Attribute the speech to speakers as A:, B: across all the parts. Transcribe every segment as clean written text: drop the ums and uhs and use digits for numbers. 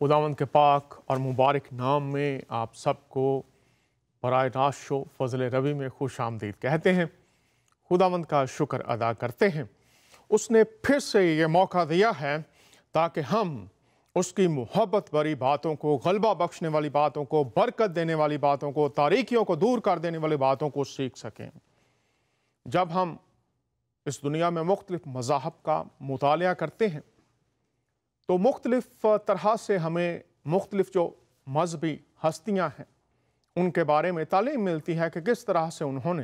A: खुदावंद के पाक और मुबारक नाम में आप सबको बराए रास्त शो फजल रबी में खुश आमदीद कहते हैं। खुदावंद का शुक्र अदा करते हैं, उसने फिर से ये मौका दिया है ताकि हम उसकी मोहब्बत भरी बातों को, गलबा बख्शने वाली बातों को, बरकत देने वाली बातों को, तारीकियों को दूर कर देने वाली बातों को सीख सकें। जब हम इस दुनिया में मुख्तलिफ मज़ाहब का मुतालिया करते हैं तो मुख्तलिफ तरह से हमें मुख्तलिफ जो मजहबी हस्तियाँ हैं उनके बारे में तालीम मिलती है कि किस तरह से उन्होंने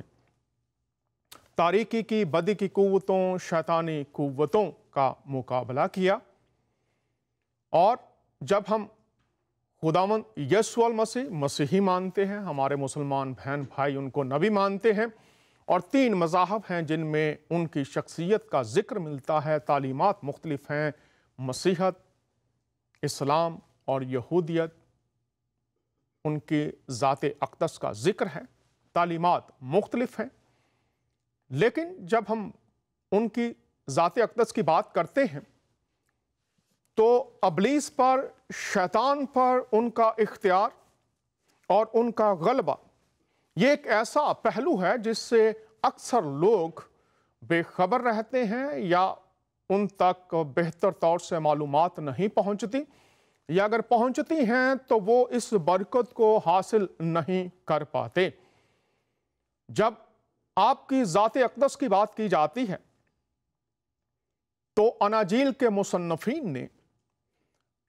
A: तारीकी की, बदी की कुव्वतों, शैतानी कुव्वतों का मुकाबला किया। और जब हम खुदावंद यीशु मसीह मसीही मानते हैं, हमारे मुसलमान बहन भाई उनको नबी मानते हैं, और 3 मज़ाहब हैं जिनमें उनकी शख्सियत का जिक्र मिलता है, तालीमात मुख्तलिफ हैं, मसीहत, इस्लाम और यहूदियत, उनकी ज़ात अक़दस का जिक्र है, तालीमात मुख्तलिफ हैं। लेकिन जब हम उनकी ज़ात अक़दस की बात करते हैं तो अबलीस पर, शैतान पर उनका इख्तियार और उनका गलबा, ये एक ऐसा पहलू है जिससे अक्सर लोग बेखबर रहते हैं या उन तक बेहतर तौर से मालूमात नहीं पहुंचती, या अगर पहुंचती हैं तो वो इस बरकत को हासिल नहीं कर पाते। जब आपकी ज़ात अक़दस की बात की जाती है तो अनाजील के मुसन्नफ़ीन ने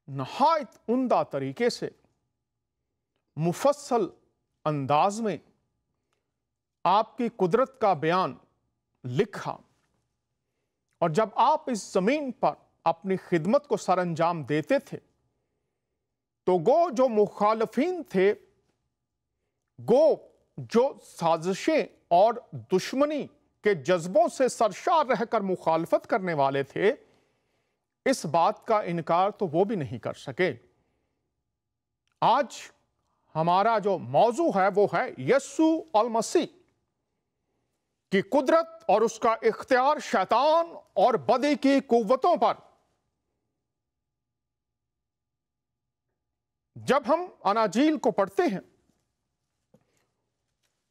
A: नहायत उम्दा तरीके से मुफस्सल अंदाज में आपकी कुदरत का बयान लिखा। और जब आप इस ज़मीन पर अपनी खिदमत को सरअंजाम देते थे तो गो जो मुखालफीन थे, गो जो साजिशें और दुश्मनी के जज्बों से सरशार रहकर मुखालफत करने वाले थे, इस बात का इनकार तो वो भी नहीं कर सके। आज हमारा जो मौजू है वो है यीशु मसीह की कुदरत और उसका इख्तियार शैतान और बदी की कुव्वतों पर। जब हम अनाजील को पढ़ते हैं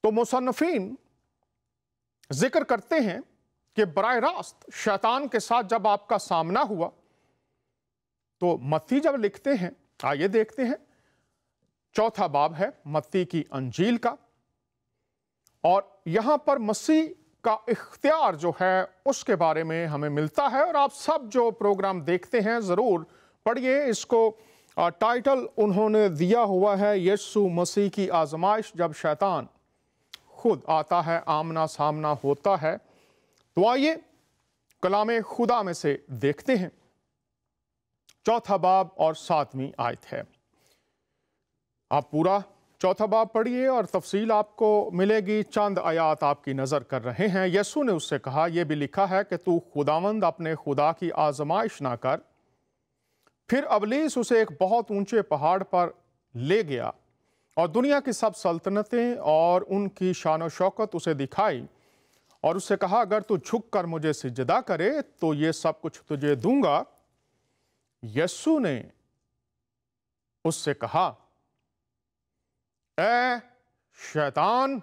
A: तो मुसन्नफीन जिक्र करते हैं कि बराह रास्त शैतान के साथ जब आपका सामना हुआ तो मत्ती जब लिखते हैं, आइए देखते हैं, 4था बाब है मत्ती की अंजील का, और यहां पर मसीह का इख्तियार जो है उसके बारे में हमें मिलता है। और आप सब जो प्रोग्राम देखते हैं ज़रूर पढ़िए इसको। टाइटल उन्होंने दिया हुआ है यीशु मसीह की आजमाइश, जब शैतान खुद आता है, आमना सामना होता है। तो आइए कलाम खुदा में से देखते हैं। 4था बाब और 7वीं आयत है। आप पूरा 4था बाब पढ़िए और तफसील आपको मिलेगी। चंद आयात आपकी नज़र कर रहे हैं। यीशु ने उससे कहा, यह भी लिखा है कि तू खुदावंद अपने खुदा की आजमाइश ना कर। फिर अबलीस उसे एक बहुत ऊंचे पहाड़ पर ले गया और दुनिया की सब सल्तनतें और उनकी शान और शौकत उसे दिखाई और उससे कहा, अगर तू झुक कर मुझे सिजदा करे तो ये सब कुछ तुझे दूंगा। यीशु ने उससे कहा, ए शैतान,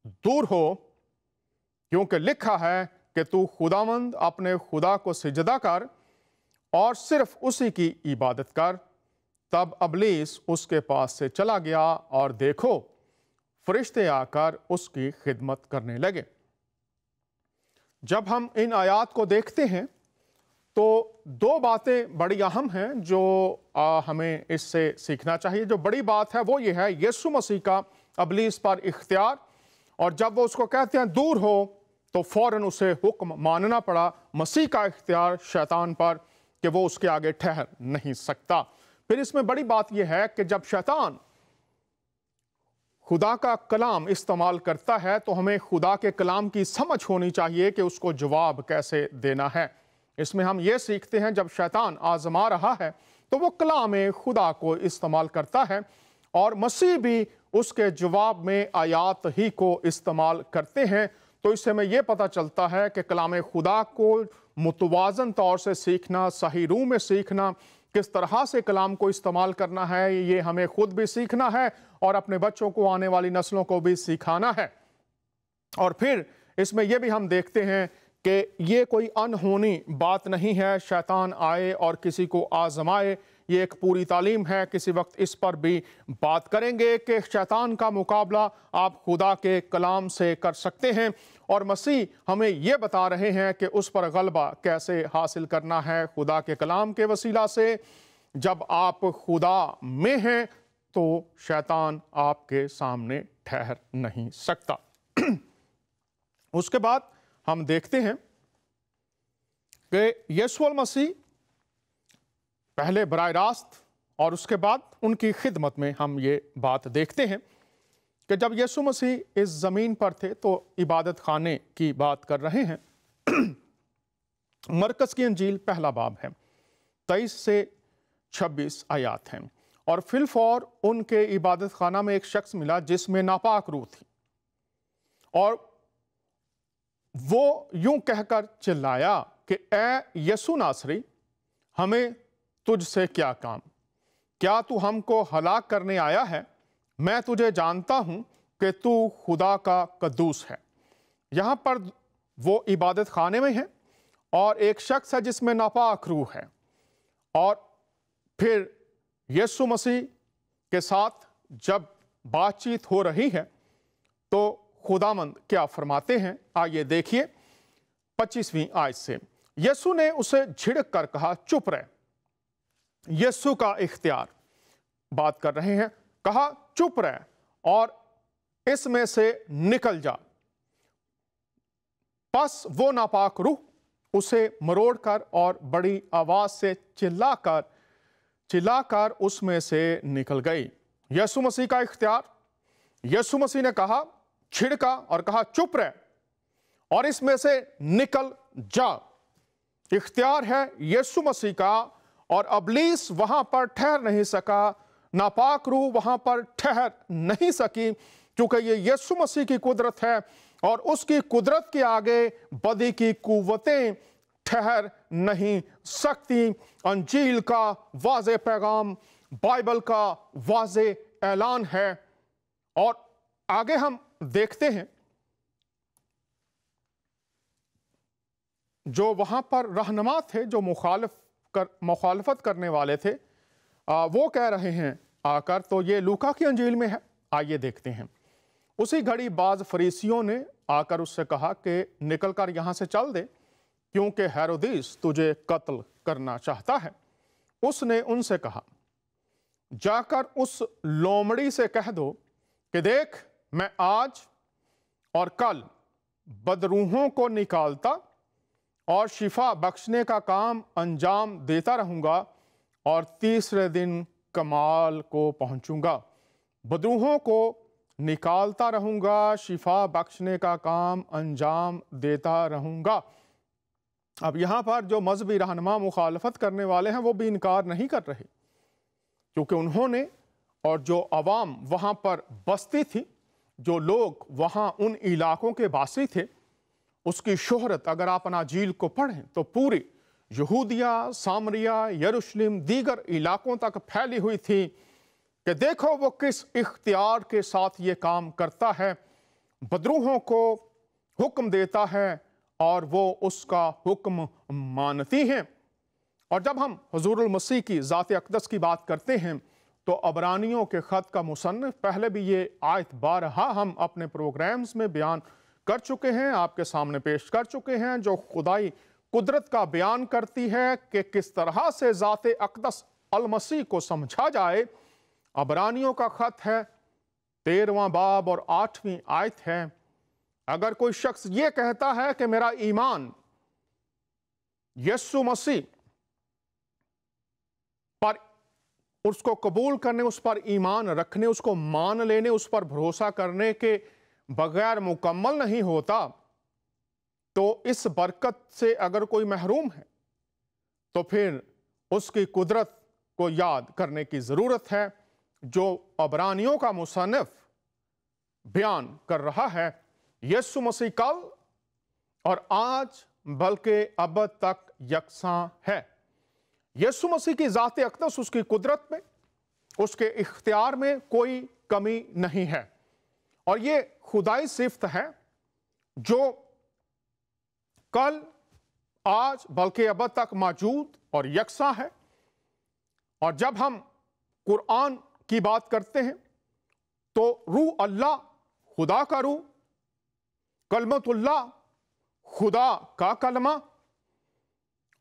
A: दूर हो, क्योंकि लिखा है कि तू खुदावंद अपने खुदा को सिजदा कर और सिर्फ उसी की इबादत कर। तब अबलीस उसके पास से चला गया और देखो, फरिश्ते आकर उसकी खिदमत करने लगे। जब हम इन आयात को देखते हैं तो 2 बातें बड़ी अहम हैं जो हमें इससे सीखना चाहिए। जो बड़ी बात है वो ये है यीशु मसीह का अबलीस पर इख्तियार, और जब वो उसको कहते हैं दूर हो तो फौरन उसे हुक्म मानना पड़ा मसीह का इख्तियार शैतान पर कि वो उसके आगे ठहर नहीं सकता। फिर इसमें बड़ी बात यह है कि जब शैतान खुदा का कलाम इस्तेमाल करता है तो हमें खुदा के कलाम की समझ होनी चाहिए कि उसको जवाब कैसे देना है। इसमें हम ये सीखते हैं जब शैतान आजमा रहा है तो वो कलाम खुदा को इस्तेमाल करता है, और मसीह भी उसके जवाब में आयात ही को इस्तेमाल करते हैं। तो इससे हमें यह पता चलता है कि कलाम खुदा को मुतवाज़न तौर से सीखना, सही रूह में सीखना, किस तरह से कलाम को इस्तेमाल करना है, ये हमें खुद भी सीखना है और अपने बच्चों को, आने वाली नस्लों को भी सिखाना है। और फिर इसमें यह भी हम देखते हैं कि ये कोई अनहोनी बात नहीं है, शैतान आए और किसी को आजमाए, ये एक पूरी तालीम है। किसी वक्त इस पर भी बात करेंगे कि शैतान का मुकाबला आप खुदा के कलाम से कर सकते हैं, और मसीह हमें ये बता रहे हैं कि उस पर गलबा कैसे हासिल करना है, खुदा के कलाम के वसीला से। जब आप खुदा में हैं तो शैतान आपके सामने ठहर नहीं सकता। उसके बाद हम देखते हैं कि यीशु मसीह पहले बराह रास्त और उसके बाद उनकी खिदमत में हम ये बात देखते हैं कि जब यीशु मसीह इस ज़मीन पर थे तो इबादत खाने की बात कर रहे हैं। मरकस की अंजील पहला बाब है, 23 से 26 आयात हैं। और फिलफौर उनके इबादत खाना में एक शख्स मिला जिसमें नापाक रूह थी, और वो यूं कहकर चिल्लाया कि ए यीशु नासरी, हमें तुझसे क्या काम? क्या तू हमको हलाक करने आया है? मैं तुझे जानता हूं कि तू खुदा का कद्दूस है। यहां पर वो इबादत खाने में है और एक शख्स है जिसमें नापाक रूह है, और फिर यीशु मसीह के साथ जब बातचीत हो रही है तो खुदामंद क्या फरमाते हैं, आइए देखिए 25वीं आयत से। यीशु ने उसे झिड़क कर कहा, चुप रह। यीशु का इख्तियार, बात कर रहे हैं, कहा चुप रह और इसमें से निकल जा। बस वो नापाक रूह उसे मरोड़कर और बड़ी आवाज से चिल्लाकर उसमें से निकल गई। यीशु मसीह का इख्तियार, यीशु मसीह ने कहा, छिड़का और कहा चुप रह और इसमें से निकल जा। इख्तियार है यीशु मसीह का, और अबलीस वहां पर ठहर नहीं सका, नापाक रूह वहां पर ठहर नहीं सकी, क्योंकि ये यीशु मसीह की कुदरत है और उसकी कुदरत के आगे बदी की कुव्वतें ठहर नहीं सकती। अंजील का वाज़े पैगाम, बाइबल का वाज़े ऐलान है। और आगे हम देखते हैं जो वहां पर रहनुमा थे, जो मुखालफत करने वाले थे, वो कह रहे हैं आकर, तो ये लूका की अंजील में है, आइए देखते हैं। उसी घड़ी बाज फरीसियों ने आकर उससे कहा कि निकल कर यहां से चल दे, क्योंकि हेरोदेस तुझे कत्ल करना चाहता है। उसने उनसे कहा, जाकर उस लोमड़ी से कह दो कि देख, मैं आज और कल बदरूहों को निकालता और शिफा बख्शने का काम अंजाम देता रहूंगा और तीसरे दिन कमाल को पहुंचूंगा। बदरूहों को निकालता रहूंगा, शिफा बख्शने का काम अंजाम देता रहूंगा। अब यहां पर जो मजहबी रहनुमा मुखालफत करने वाले हैं वो भी इनकार नहीं कर रहे, क्योंकि उन्होंने और जो अवाम वहां पर बसती थी, जो लोग वहां उन इलाकों के वासी थे, उसकी शोहरत अगर आप अनाजील को पढ़ें तो पूरी यहूदिया, सामरिया, यरूशलेम, दीगर इलाकों तक फैली हुई थी कि देखो वो किस इख्तियार के साथ ये काम करता है, बदरूहों को हुक्म देता है और वो उसका हुक्म मानती हैं। और जब हम हुजूरुल मसीह की ज़ात अक़दस की बात करते हैं तो अबरानियों के ख़त का मुसन्निफ़ पहले भी ये आयत बारहा हम अपने प्रोग्राम्स में बयान कर चुके हैं, आपके सामने पेश कर चुके हैं, जो खुदाई कुदरत का बयान करती है कि किस तरह से ज़ात अक़दस अल मसीह को समझा जाए। अबरानियों का ख़त है 13वां बाब और 8वीं आयत है। अगर कोई शख्स ये कहता है कि मेरा ईमान यीशु मसीह पर, उसको कबूल करने, उस पर ईमान रखने, उसको मान लेने, उस पर भरोसा करने के बगैर मुकम्मल नहीं होता, तो इस बरकत से अगर कोई महरूम है तो फिर उसकी कुदरत को याद करने की ज़रूरत है, जो अबरानियों का मुसन्निफ़ बयान कर रहा है। यीशु मसीह कल और आज बल्कि अब तक यकसां है। यीशु मसीह की ज़ात अक़दस, उसकी कुदरत में, उसके इख्तियार में कोई कमी नहीं है। और ये खुदाई सिफ्त है जो कल, आज, बल्कि अब तक मौजूद और यकसा है। और जब हम कुरान की बात करते हैं तो रूह अल्लाह, खुदा का रूह, कलमतुल्लाह, खुदा का कलमा,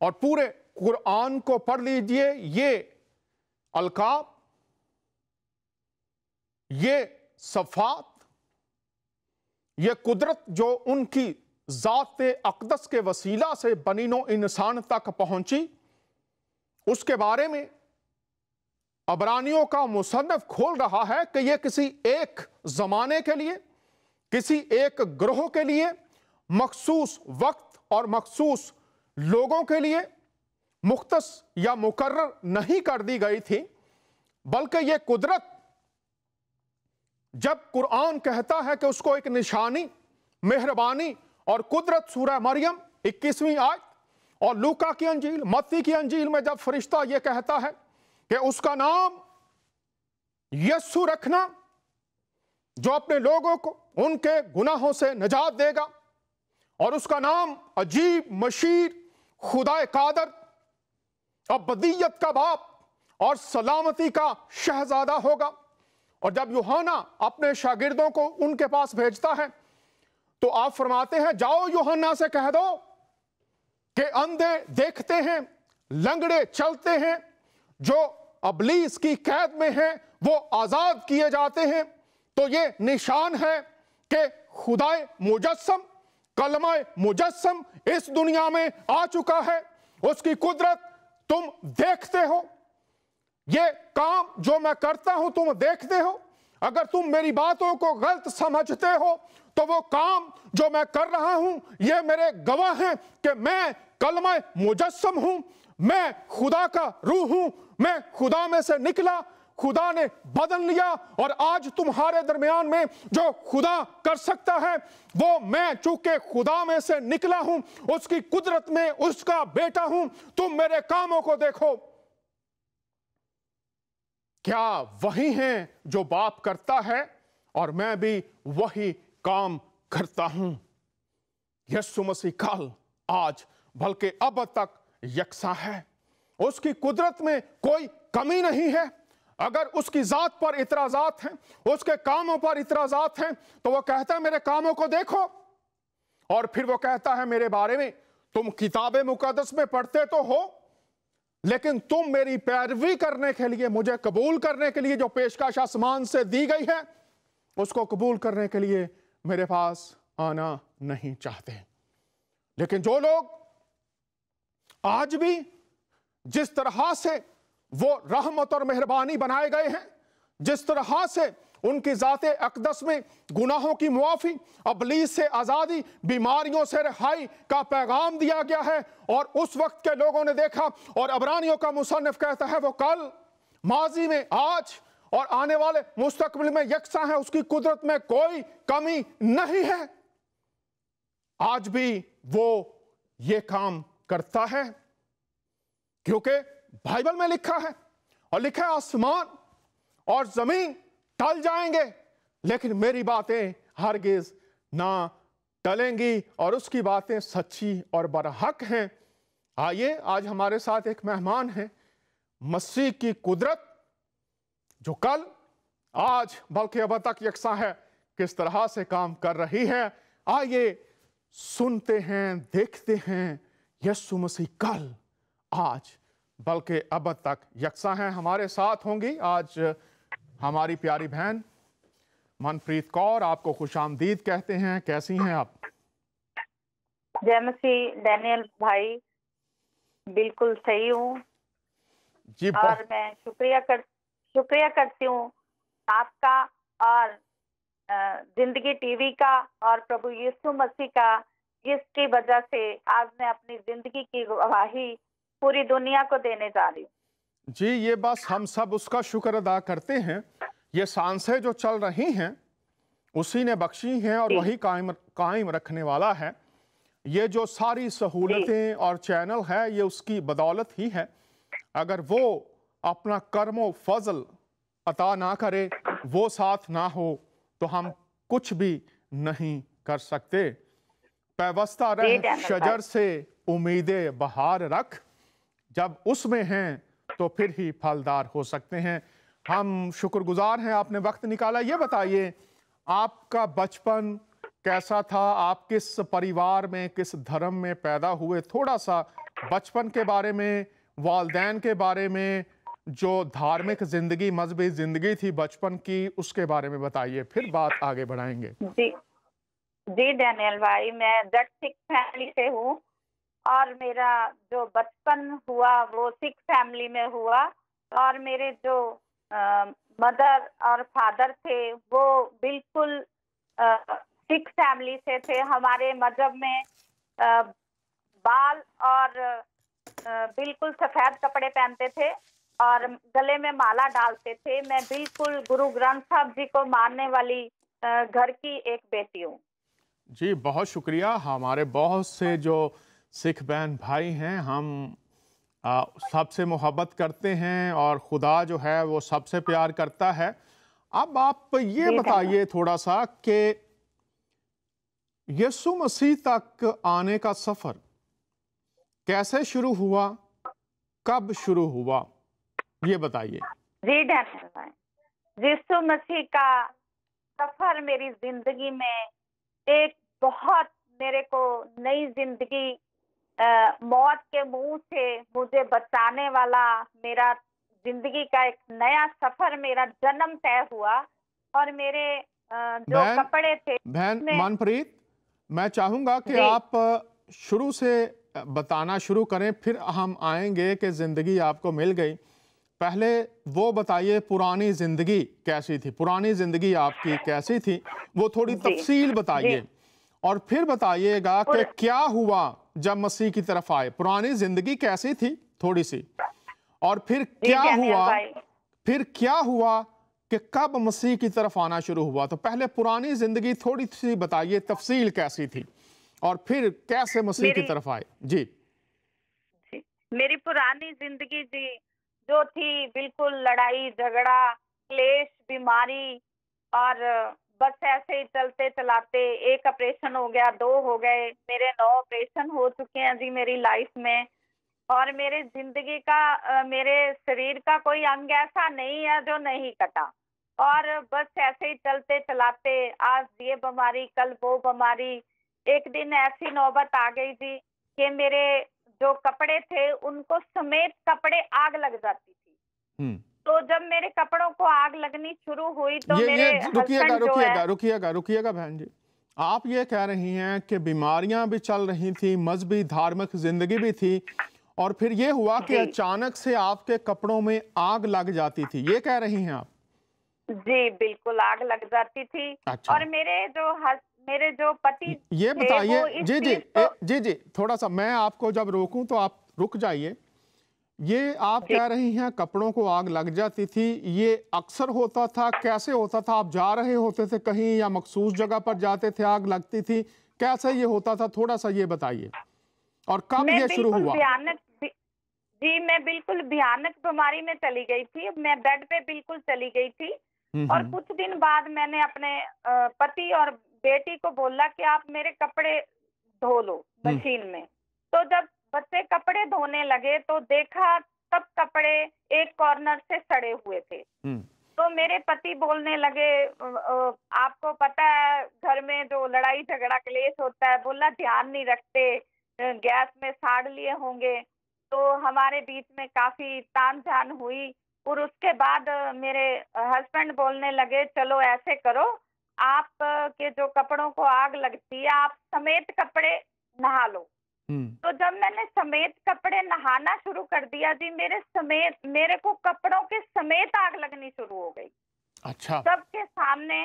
A: और पूरे कुरान को पढ़ लीजिए। ये अलकाब, ये सफ़ात, ये कुदरत जो उनकी ज़ात अक़दस के वसीला से बनीनो इंसान तक पहुंची, उसके बारे में अबरानियों का मुसन्निफ खोल रहा है कि यह किसी एक ज़माने के लिए, किसी एक ग्रोह के लिए, मखसूस वक्त और मखसूस लोगों के लिए मुख्तस या मुकर्रर नहीं कर दी गई थी, बल्कि यह कुदरत, जब कुरान कहता है कि उसको एक निशानी, मेहरबानी और कुदरत, सूरह मरियम 21वीं आयत, और लूका की अंजील, मत्ती की अंजील में जब फरिश्ता यह कहता है कि उसका नाम यस्सु रखना, जो अपने लोगों को उनके गुनाहों से निजात देगा, और उसका नाम अजीब, मशीर, खुदाए कादर, अबदियत का बाप और सलामती का शहजादा होगा। और जब यूहन्ना अपने शागिर्दों को उनके पास भेजता है तो आप फरमाते हैं, जाओ यूहन्ना से कह दो कि अंधे देखते हैं, लंगड़े चलते हैं, जो अबलीस की कैद में हैं वो आजाद किए जाते हैं। तो ये निशान है कि खुदाए मुजस्सम, कलमाए मुजस्सम इस दुनिया में आ चुका है। उसकी कुदरत तुम देखते हो, ये काम जो मैं करता हूं तुम देखते हो। अगर तुम मेरी बातों को गलत समझते हो तो वो काम जो मैं कर रहा हूं, ये मेरे गवाह हैं कि मैं कलमा मुजस्सम हूं, मैं खुदा का रूह हूं, मैं खुदा में से निकला, खुदा ने बदल लिया, और आज तुम्हारे दरमियान में जो खुदा कर सकता है वो मैं, चूंकि खुदा में से निकला हूं, उसकी कुदरत में उसका बेटा हूं। तुम मेरे कामों को देखो। क्या वही हैं जो बाप करता है और मैं भी वही काम करता हूं। यीशु मसीह कल, आज, बल्कि अब तक यकसा है। उसकी कुदरत में कोई कमी नहीं है। अगर उसकी जात पर इतराजात हैं, उसके कामों पर इतराजात हैं, तो वो कहता है मेरे कामों को देखो। और फिर वो कहता है मेरे बारे में, तुम किताब मुकद्दस में पढ़ते तो हो, लेकिन तुम मेरी पैरवी करने के लिए, मुझे कबूल करने के लिए जो पेशकश आसमान से दी गई है, उसको कबूल करने के लिए मेरे पास आना नहीं चाहते। लेकिन जो लोग आज भी जिस तरह से वो रहमत और मेहरबानी बनाए गए हैं, जिस तरह से उनकी ज़ाते अक़दस में गुनाहों की मुआफ़ी, अबलीस से आज़ादी, बीमारियों से रिहाई का पैगाम दिया गया है, और उस वक्त के लोगों ने देखा, और अबरानियों का मुसन्निफ कहता है वो कल, माजी में, आज और आने वाले मुस्तकबिल में यकसा है। उसकी कुदरत में कोई कमी नहीं है। आज भी वो ये काम करता है, क्योंकि बाइबल में लिखा है, और लिखा है आसमान और जमीन टल जाएंगे, लेकिन मेरी बातें हरगिज ना टलेंगी, और उसकी बातें सच्ची और बरहक हैं। आइए, आज हमारे साथ एक मेहमान है, मसीह की कुदरत जो कल, आज, बल्कि अब तक यकसा है, किस तरह से काम कर रही है। आइए सुनते हैं, देखते हैं यीशु मसीह कल, आज, बल्कि अब तक यकसा है। हमारे साथ होंगी आज हमारी प्यारी बहन मनप्रीत कौर। आपको खुशामदीद कहते हैं। कैसी हैं आप?
B: जय मसीह डैनियल भाई, बिल्कुल सही हूँ
A: जी।
B: और मैं शुक्रिया करती हूँ आपका और जिंदगी टीवी का और प्रभु यीशु मसीह का, जिसकी वजह से आज मैं अपनी जिंदगी की गवाही पूरी दुनिया को देने जा रही हूँ।
A: जी, ये बस हम सब उसका शुक्र अदा करते हैं। ये सांसें जो चल रही हैं उसी ने बख्शी हैं, और वही कायम रखने वाला है। ये जो सारी सहूलतें और चैनल है, ये उसकी बदौलत ही है। अगर वो अपना कर्मो फजल अता ना करे, वो साथ ना हो, तो हम कुछ भी नहीं कर सकते। पैवस्ता
B: जी
A: रह
B: डैनियल भाई।
A: शजर से उम्मीदे बहार रख, जब उसमें हैं तो फिर ही फलदार हो सकते हैं। हम शुक्रगुजार हैं आपने वक्त निकाला। ये बताइए, आपका बचपन कैसा था? आप किस परिवार में, किस धर्म में पैदा हुए? थोड़ा सा बचपन के बारे में, वालदैन के बारे में, जो धार्मिक जिंदगी, मजहबी जिंदगी थी बचपन की, उसके बारे में बताइए, फिर बात आगे बढ़ाएंगे।
B: जी जी डैनियल भाई, मैं जट सिख फैमिली से हूँ और मेरा जो बचपन हुआ वो सिख फैमिली में हुआ। और मेरे जो मदर और फादर थे वो बिल्कुल सिख फैमिली से थे। हमारे मजहब में अ, बाल और बिल्कुल सफेद कपड़े पहनते थे और गले में माला डालते थे। मैं बिल्कुल गुरु ग्रंथ साहब जी को मानने वाली घर की एक बेटी हूँ।
A: जी बहुत शुक्रिया। हमारे बहुत से जो सिख बहन भाई हैं, हम सबसे मोहब्बत करते हैं और खुदा जो है वो सबसे प्यार करता है। अब आप ये
B: जी धन्यवाद।
A: बताइए थोड़ा सा कि यीशु मसीह तक आने का सफर कैसे शुरू हुआ, कब शुरू हुआ, ये बताइए।
B: जी धन्यवाद। यीशु मसीह का सफर मेरी जिंदगी में एक बहुत, मेरे को नई जिंदगी, मौत के मुंह से मुझे बचाने वाला मेरा जिंदगी का एक नया सफर, मेरा जन्म तय हुआ। और मेरे जो
A: बहन
B: कपड़े थे
A: बहन
B: उसमें।
A: मनप्रीत, मैं चाहूंगा कि
B: जी
A: आप शुरू से बताना शुरू करें, फिर हम आएंगे कि जिंदगी आपको मिल गई। पहले वो बताइए पुरानी जिंदगी कैसी थी, पुरानी जिंदगी आपकी कैसी थी, वो थोड़ी
B: जी
A: तफसील
B: जी।
A: बताइए। और फिर बताइएगा कि क्या हुआ जब मसीह की तरफ आए। पुरानी जिंदगी कैसी थी थोड़ी सी, और फिर
B: जी
A: क्या
B: डैनियल
A: हुआ,
B: भाई।
A: फिर क्या हुआ कि कब मसीह की तरफ आना शुरू हुआ। तो पहले पुरानी जिंदगी थोड़ी सी बताइए, तफसील कैसी थी, और फिर कैसे मसीह की
B: मेरी
A: तरफ आए। जी
B: जी मेरी पुरानी जिंदगी जी जो थी, बिल्कुल लड़ाई झगड़ा, क्लेश, बीमारी और बस ऐसे ही चलते चलाते एक ऑपरेशन हो गया, दो हो गए, मेरे 9 ऑपरेशन हो चुके हैं जी मेरी लाइफ में। और मेरे जिंदगी का मेरे शरीर का कोई अंग ऐसा नहीं है जो नहीं कटा। और बस ऐसे ही चलते चलाते आज ये बीमारी, कल वो बीमारी। एक दिन ऐसी नौबत आ गई जी कि मेरे जो कपड़े थे उनको समेत कपड़े आग लग जाती थी।
A: हम्म
B: तो जब मेरे कपड़ों को आग लगनी शुरू हुई तो
A: ये
B: मेरे
A: रुकिएगा
B: हस्बैंड जो है।
A: रुकिएगा रुकिएगा रुकिएगा बहन जी। आप ये कह रही हैं कि बीमारियां भी चल रही थी, मजहबी धार्मिक जिंदगी भी थी, और फिर ये हुआ कि
B: जी
A: अचानक से आपके कपड़ों में आग लग जाती थी, ये कह रही हैं आप?
B: जी बिल्कुल आग लग जाती थी।
A: अच्छा,
B: और मेरे जो पति
A: ये
B: थे
A: बताइए।
B: वो इस
A: जी जी
B: चीज को।
A: जी जी, थोड़ा सा मैं आपको जब रोकूं तो आप रुक जाइए। ये आप
B: जी
A: कह रही हैं कपड़ों को आग लग जाती थी, ये अक्सर होता था, कैसे होता था? आप जा रहे होते थे कहीं या मखसूस जगह पर जाते थे, आग लगती थी, कैसे ये होता था? थोड़ा सा ये बताइए, और कब
B: मैं
A: ये शुरू
B: बिल्कुल
A: हुआ?
B: जी मैं बिल्कुल भयानक बीमारी में चली गई थी। मैं बेड पे बिल्कुल चली गई थी। और
A: हम्म।
B: कुछ दिन बाद मैंने अपने पति और बेटी को बोला कि आप मेरे कपड़े धो लो
A: हम्म
B: मशीन में। तो जब बच्चे कपड़े धोने लगे तो देखा सब कपड़े एक कॉर्नर से सड़े हुए थे।
A: हम्म
B: तो मेरे पति बोलने लगे, आपको पता है घर में जो लड़ाई झगड़ा क्लेश होता है, बोला ध्यान नहीं रखते, गैस में साड़ लिए होंगे। तो हमारे बीच में काफी तामझाम हुई। और उसके बाद मेरे हस्बैंड बोलने लगे चलो ऐसे करो, आप के जो कपड़ों को आग लगती है आप समेत कपड़े नहा लो।
A: हम्म
B: तो जब मैंने समेत कपड़े नहाना शुरू कर दिया जी, मेरे को कपड़ों के समेत आग लगनी शुरू हो गई।
A: अच्छा।
B: सबके सामने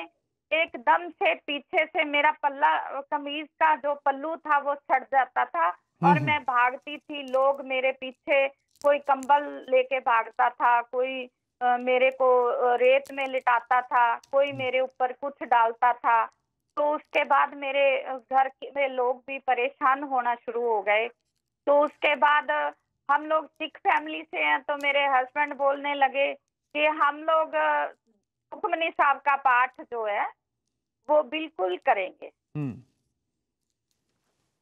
B: एकदम से पीछे से मेरा पल्ला, कमीज का जो पल्लू था वो सड़ जाता था। और
A: हम्म
B: मैं भागती थी, लोग मेरे पीछे, कोई कंबल लेके भागता था, कोई मेरे को रेत में लिटाता था, कोई मेरे ऊपर कुछ डालता था। तो उसके बाद मेरे घर के लोग भी परेशान होना शुरू हो गए। तो उसके बाद हम लोग सिख फैमिली से हैं, तो मेरे हस्बैंड बोलने लगे कि हम लोग सुखमनी साहब का पाठ जो है वो बिल्कुल करेंगे।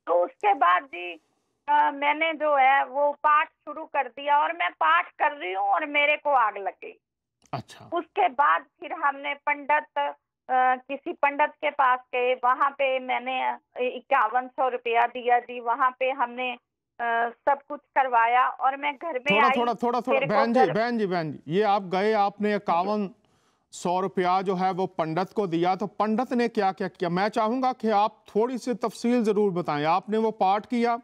B: तो उसके बाद जी मैंने जो है वो पाठ शुरू कर दिया और मैं पाठ कर रही हूँ और मेरे को आग लग गई।
A: अच्छा।
B: उसके बाद फिर हमने किसी पंडित के पास गए, वहां पे मैंने 5100 रुपया दिया जी। वहां पे हमने सब कुछ करवाया और मैं घर में आई।
A: थोड़ा बहन जी, ये आप गए, आपने 5100 रुपया जो है वो पंडित को दिया, तो पंडित ने क्या क्या किया? मैं चाहूंगा कि आप थोड़ी सी तफसील जरूर बताएं। आपने वो पाठ किया,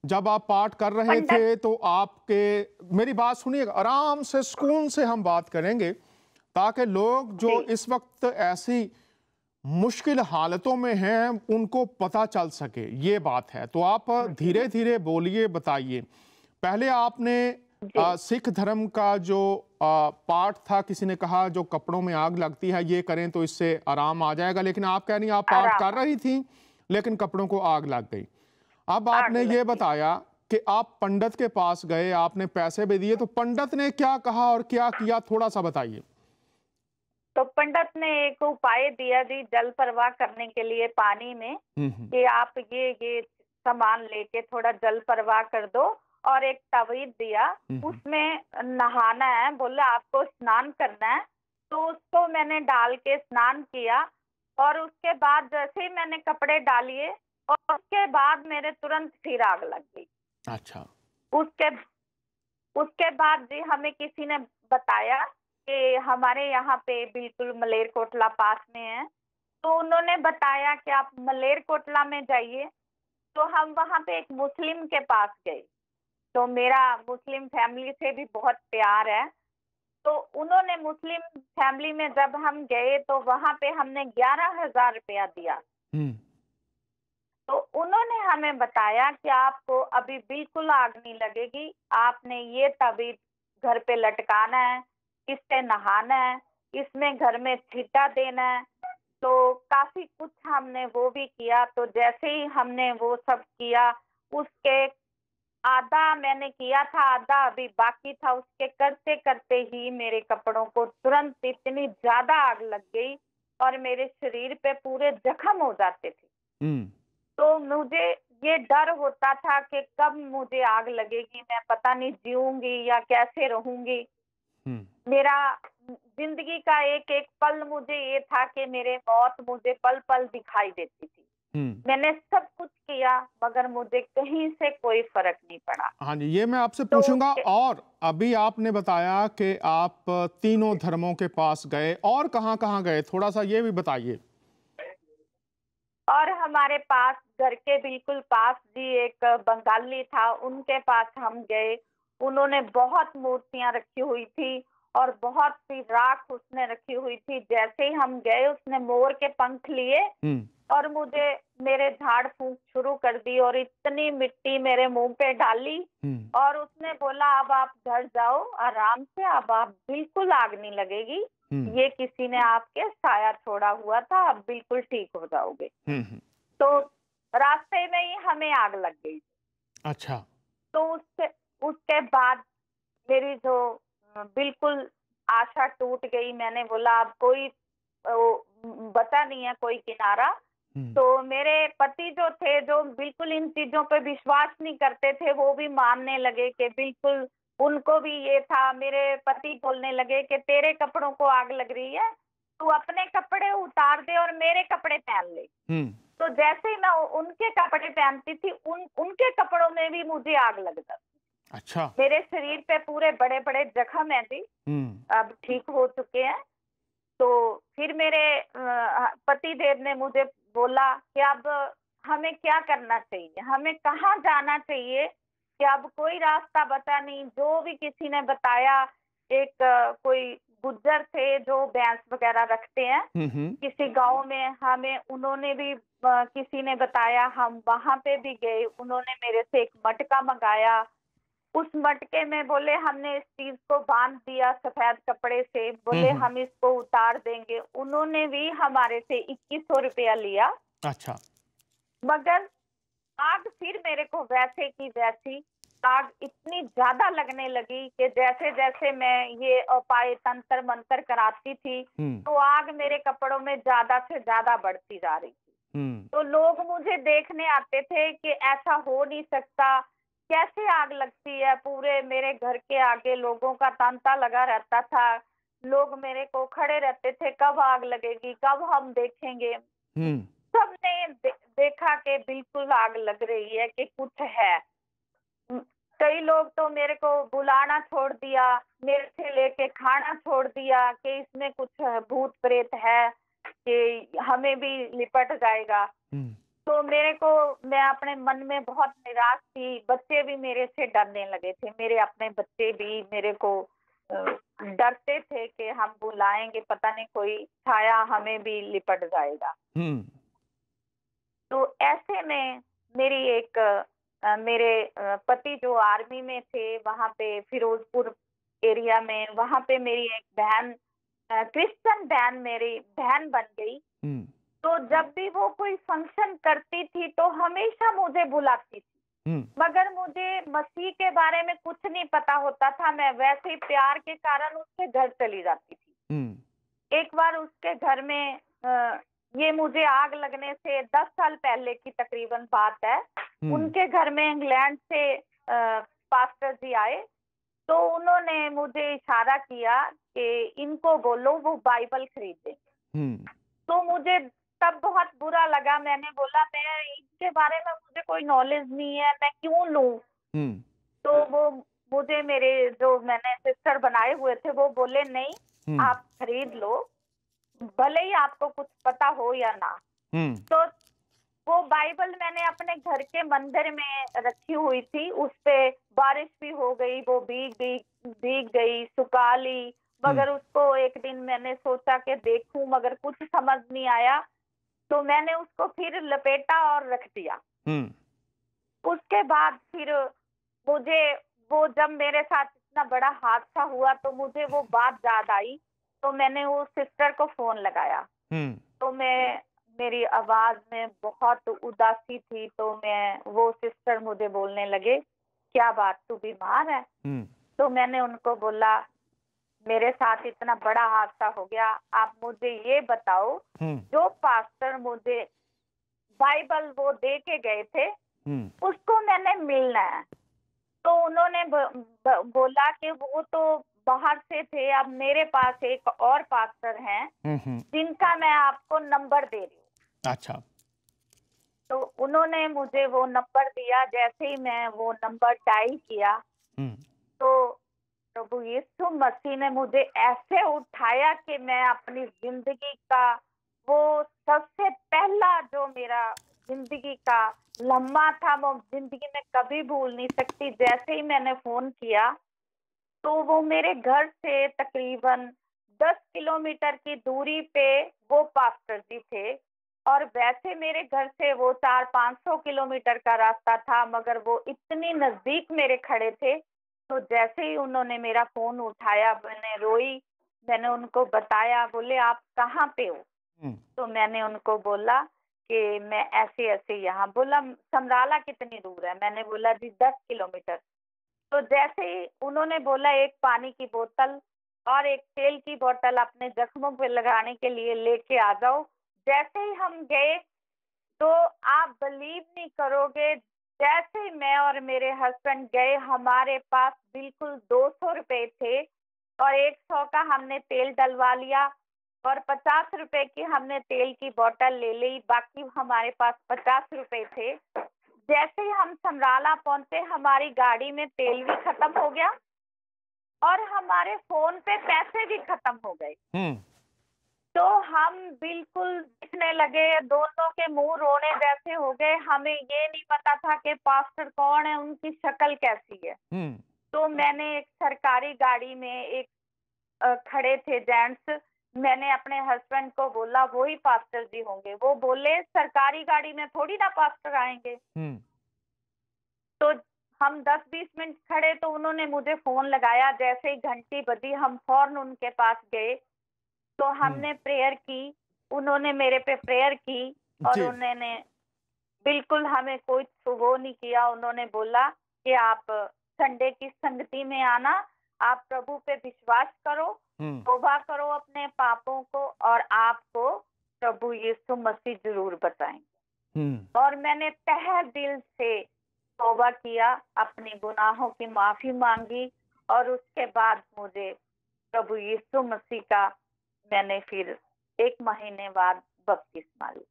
A: जब आप पाठ कर रहे थे तो आपके, मेरी बात सुनिए, आराम से सुकून से हम बात करेंगे ताकि लोग जो इस वक्त ऐसी मुश्किल हालतों में हैं उनको पता चल सके, ये बात है। तो आप धीरे धीरे बोलिए, बताइए। पहले आपने सिख धर्म का जो पाठ था, किसी ने कहा जो कपड़ों में आग लगती है ये करें तो इससे आराम आ जाएगा, लेकिन आप कह रही हैं आप पाठ कर रही थी लेकिन कपड़ों को आग लग गई। अब आपने ये बताया कि आप पंडित के पास गए, आपने पैसे भी दिए, तो पंडित ने क्या कहा और क्या किया, थोड़ा सा बताइए।
B: तो पंडित ने एक उपाय दिया जी जल प्रवाह करने के लिए पानी में, कि आप ये सामान लेके थोड़ा जल प्रवाह कर दो, और एक तवीज दिया, उसमें नहाना है, बोला आपको स्नान करना है। तो उसको मैंने डाल के स्नान किया और उसके बाद जैसे ही मैंने कपड़े डालिए और उसके बाद मेरे तुरंत फिर आग लग गई।
A: अच्छा।
B: उसके बाद जी हमें किसी ने बताया कि हमारे यहाँ पे बिल्कुल मलेरकोटला पास में है, तो उन्होंने बताया कि आप मलेरकोटला में जाइए। तो हम वहाँ पे एक मुस्लिम के पास गए, तो मेरा मुस्लिम फैमिली से भी बहुत प्यार है। तो उन्होंने मुस्लिम फैमिली में जब हम गए तो वहाँ पे हमने 11,000 रुपया दिया। तो उन्होंने हमें बताया कि आपको अभी बिल्कुल आग नहीं लगेगी, आपने ये तबीयत घर पे लटकाना है, इससे नहाना है, इसमें घर में छींटा देना है। तो काफी कुछ हमने वो भी किया। तो जैसे ही हमने वो सब किया, उसके आधा मैंने किया था, आधा अभी बाकी था। उसके करते करते ही मेरे कपड़ों को तुरंत इतनी ज्यादा आग लग गई और मेरे शरीर पे पूरे जख्म हो जाते थे। तो मुझे ये डर होता था कि कब मुझे आग लगेगी, मैं पता नहीं जीऊंगी या कैसे रहूंगी। मेरा जिंदगी का एक एक पल मुझे ये था कि मेरे मौत मुझे पल पल दिखाई देती थी। मैंने सब कुछ किया मगर मुझे कहीं से कोई फर्क नहीं पड़ा।
A: हाँ जी, ये मैं आपसे पूछूंगा। और अभी आपने बताया कि आप तीनों धर्मों के पास गए, और कहाँ कहाँ गए, थोड़ा सा ये भी बताइए।
B: और हमारे पास घर के बिल्कुल पास जी एक बंगाली था, उनके पास हम गए। उन्होंने बहुत मूर्तियां रखी हुई थी और बहुत सी राख उसने रखी हुई थी। जैसे ही हम गए उसने मोर के पंख लिए और मुझे मेरे झाड़ फूंक शुरू कर दी और इतनी मिट्टी मेरे मुंह पे डाली और उसने बोला अब आप घर जाओ आराम से, अब आप बिल्कुल आग नहीं लगेगी, ये किसी ने आपके साया छोड़ा हुआ था, अब बिल्कुल ठीक हो जाओगे। तो रास्ते में ही हमें आग लग गई।
A: अच्छा।
B: तो उसके बाद मेरी जो बिल्कुल आशा टूट गई। मैंने बोला अब कोई बचा नहीं है, कोई किनारा। तो मेरे पति जो थे, जो बिल्कुल इन चीजों पे विश्वास नहीं करते थे, वो भी मानने लगे कि बिल्कुल उनको भी ये था। मेरे पति बोलने लगे कि तेरे कपड़ों को आग लग रही है, तू अपने कपड़े उतार दे और मेरे कपड़े पहन ले। तो जैसे ही मैं उनके कपड़े पहनती थी, उनके कपड़ों में भी मुझे आग लग जाती।
A: अच्छा।
B: मेरे शरीर पे पूरे बड़े बड़े जख्म है जी, अब ठीक हो चुके हैं। तो फिर मेरे पति देव ने मुझे बोला कि अब हमें क्या करना चाहिए, हमें कहाँ जाना चाहिए, कि अब कोई रास्ता बचा नहीं। जो भी किसी ने बताया, एक कोई गुज्जर थे जो भैंस वगैरह रखते हैं किसी गांव में, हमें उन्होंने भी किसी ने बताया, हम वहां पे भी गए। उन्होंने मेरे से एक मटका मंगाया, उस मटके में बोले हमने इस चीज को बांध दिया सफेद कपड़े से, बोले हम इसको उतार देंगे। उन्होंने भी हमारे से 2100 रुपया लिया।
A: अच्छा।
B: मगर आग फिर मेरे को वैसे की वैसी आग इतनी ज्यादा लगने लगी कि जैसे जैसे मैं ये उपाय तंत्र मंत्र कराती थी, तो आग मेरे कपड़ों में ज्यादा से ज्यादा बढ़ती जा रही थी। तो लोग मुझे देखने आते थे कि ऐसा हो नहीं सकता, कैसे आग लगती है। पूरे मेरे घर के आगे लोगों का तांता लगा रहता था। लोग मेरे को खड़े रहते थे, कब आग लगेगी, कब हम देखेंगे। सबने देखा कि बिल्कुल आग लग रही है, कि कुछ है। कई लोग तो मेरे को बुलाना छोड़ दिया, मेरे से लेके खाना छोड़ दिया कि इसमें कुछ भूत प्रेत है, कि हमें भी लिपट जाएगा। तो मैं अपने मन में बहुत निराश थी। बच्चे भी मेरे से डरने लगे थे, मेरे अपने बच्चे भी मेरे को डरते थे कि हम बुलाएंगे, पता नहीं कोई छाया हमें भी लिपट जाएगा। तो ऐसे में मेरी मेरे पति जो आर्मी में थे, वहां पे फिरोजपुर एरिया में, वहां पे मेरी एक बहन, क्रिश्चियन बहन, मेरी बहन बन गई। तो जब भी वो कोई फंक्शन करती थी तो हमेशा मुझे बुलाती थी, मगर मुझे मसीह के बारे में कुछ नहीं पता होता था। मैं वैसे ही प्यार के कारण उसके घर चली जाती थी। एक बार उसके घर में ये मुझे आग लगने से 10 साल पहले की तकरीबन बात है। उनके घर में इंग्लैंड से पास्टर जी आए, तो उन्होंने मुझे इशारा किया कि इनको बोलो वो बाइबल खरीदे। तो मुझे तब बहुत बुरा लगा। मैंने बोला मैं इनके बारे में मुझे कोई नॉलेज नहीं है, मैं क्यों लूं। तो वो मुझे मेरे जो मैंने सिस्टर बनाए हुए थे वो बोले नहीं, आप खरीद लो, भले ही आपको कुछ पता हो या ना। तो वो बाइबल मैंने अपने घर के मंदिर में रखी हुई थी। उस पे बारिश भी हो गई, वो भीग गई, सुखा ली, मगर उसको एक दिन मैंने सोचा कि देखूं, मगर कुछ समझ नहीं आया, तो मैंने उसको फिर लपेटा और रख दिया। उसके बाद फिर मुझे वो जब मेरे साथ इतना बड़ा हादसा हुआ तो मुझे वो बात याद आई, तो मैंने वो सिस्टर को फोन लगाया। तो मेरी आवाज में बहुत उदासी थी, तो वो सिस्टर मुझे बोलने लगे, क्या बात, तू बीमार है? तो मैंने उनको बोला, मेरे साथ इतना बड़ा हादसा हो गया, आप मुझे ये बताओ, जो पास्टर मुझे बाइबल वो दे के गए थे उसको मैंने मिलना है। तो उन्होंने बोला कि वो तो बाहर से थे, अब मेरे पास एक और पास्टर हैं जिनका मैं आपको नंबर दे रही हूँ।
A: अच्छा।
B: तो उन्होंने मुझे वो नंबर दिया। जैसे ही मैं वो नंबर डायल किया तो प्रभु यीशु मसीह ने मुझे ऐसे उठाया कि मैं अपनी जिंदगी का वो सबसे पहला जो मेरा जिंदगी का लम्हा था, वो जिंदगी में कभी भूल नहीं सकती। जैसे ही मैंने फोन किया तो वो मेरे घर से तकरीबन 10 किलोमीटर की दूरी पे वो पास्टर जी थे, और वैसे मेरे घर से वो 400-500 किलोमीटर का रास्ता था, मगर वो इतनी नजदीक मेरे खड़े थे। तो जैसे ही उन्होंने मेरा फोन उठाया, मैंने रोई, मैंने उनको बताया। बोले आप कहाँ पे हो? तो मैंने उनको बोला कि मैं ऐसे ऐसे यहाँ। बोला समराला कितनी दूर है? मैंने बोला जी 10 किलोमीटर। तो जैसे ही उन्होंने बोला एक पानी की बोतल और एक तेल की बोतल अपने जख्मों पे लगाने के लिए लेके आ जाओ। जैसे ही हम गए तो आप बिलीव नहीं करोगे, जैसे ही मैं और मेरे हस्बैंड गए, हमारे पास बिल्कुल 200 रुपए थे, और 100 का हमने तेल डलवा लिया, और 50 रुपए की हमने तेल की बोतल ले ली। बाकी हमारे पास 50 रुपए थे। जैसे ही हम समराला पहुंचे, हमारी गाड़ी में तेल भी खत्म हो गया और हमारे फोन पे पैसे भी खत्म हो गए। तो हम बिल्कुल दिखने लगे, दोनों के मुंह रोने जैसे हो गए। हमें ये नहीं पता था कि पास्टर कौन है, उनकी शक्ल कैसी है। तो मैंने एक सरकारी गाड़ी में एक खड़े थे जेंट्स, मैंने अपने हस्बैंड को बोला वही पास्टर जी होंगे। वो बोले सरकारी गाड़ी में थोड़ी ना पास्टर आएंगे। तो हम 10-20 मिनट खड़े, तो उन्होंने मुझे फोन लगाया। जैसे ही घंटी बजी, हम फौरन उनके पास गए, तो हमने प्रेयर की, उन्होंने मेरे पे प्रेयर की, और उन्होंने बिल्कुल हमें कोई वो नहीं किया। उन्होंने बोला कि आप संडे की संगति में आना, आप प्रभु पे विश्वास करो, तौबा करो अपने पापों को, और आपको प्रभु यीशु मसीह जरूर बचाएंगे। और मैंने तहे दिल से तौबा किया, अपने गुनाहों की माफी मांगी, और उसके बाद मुझे प्रभु यीशु मसीह का मैंने फिर 1 महीने बाद बपतिस्मा लिया।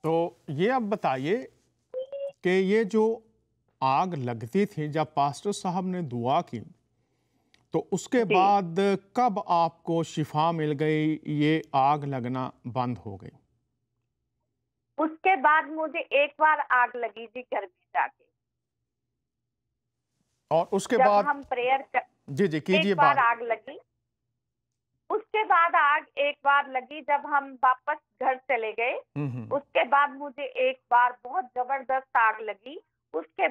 A: तो ये अब बताइए कि ये जो आग लगती थी जब पास्टर साहब ने दुआ की, तो उसके बाद कब आपको शिफा मिल गई, ये आग लगना बंद हो गई?
B: उसके बाद मुझे एक बार आग लगी थी घर में जाके,
A: और उसके
B: जब
A: बाद
B: हम प्रेयर
A: जी कीजिए।
B: एक बार आग लगी, उसके बाद आग एक बार लगी जब हम वापस घर चले गए। उसके बाद मुझे एक बार बहुत जबरदस्त आग लगी। उसके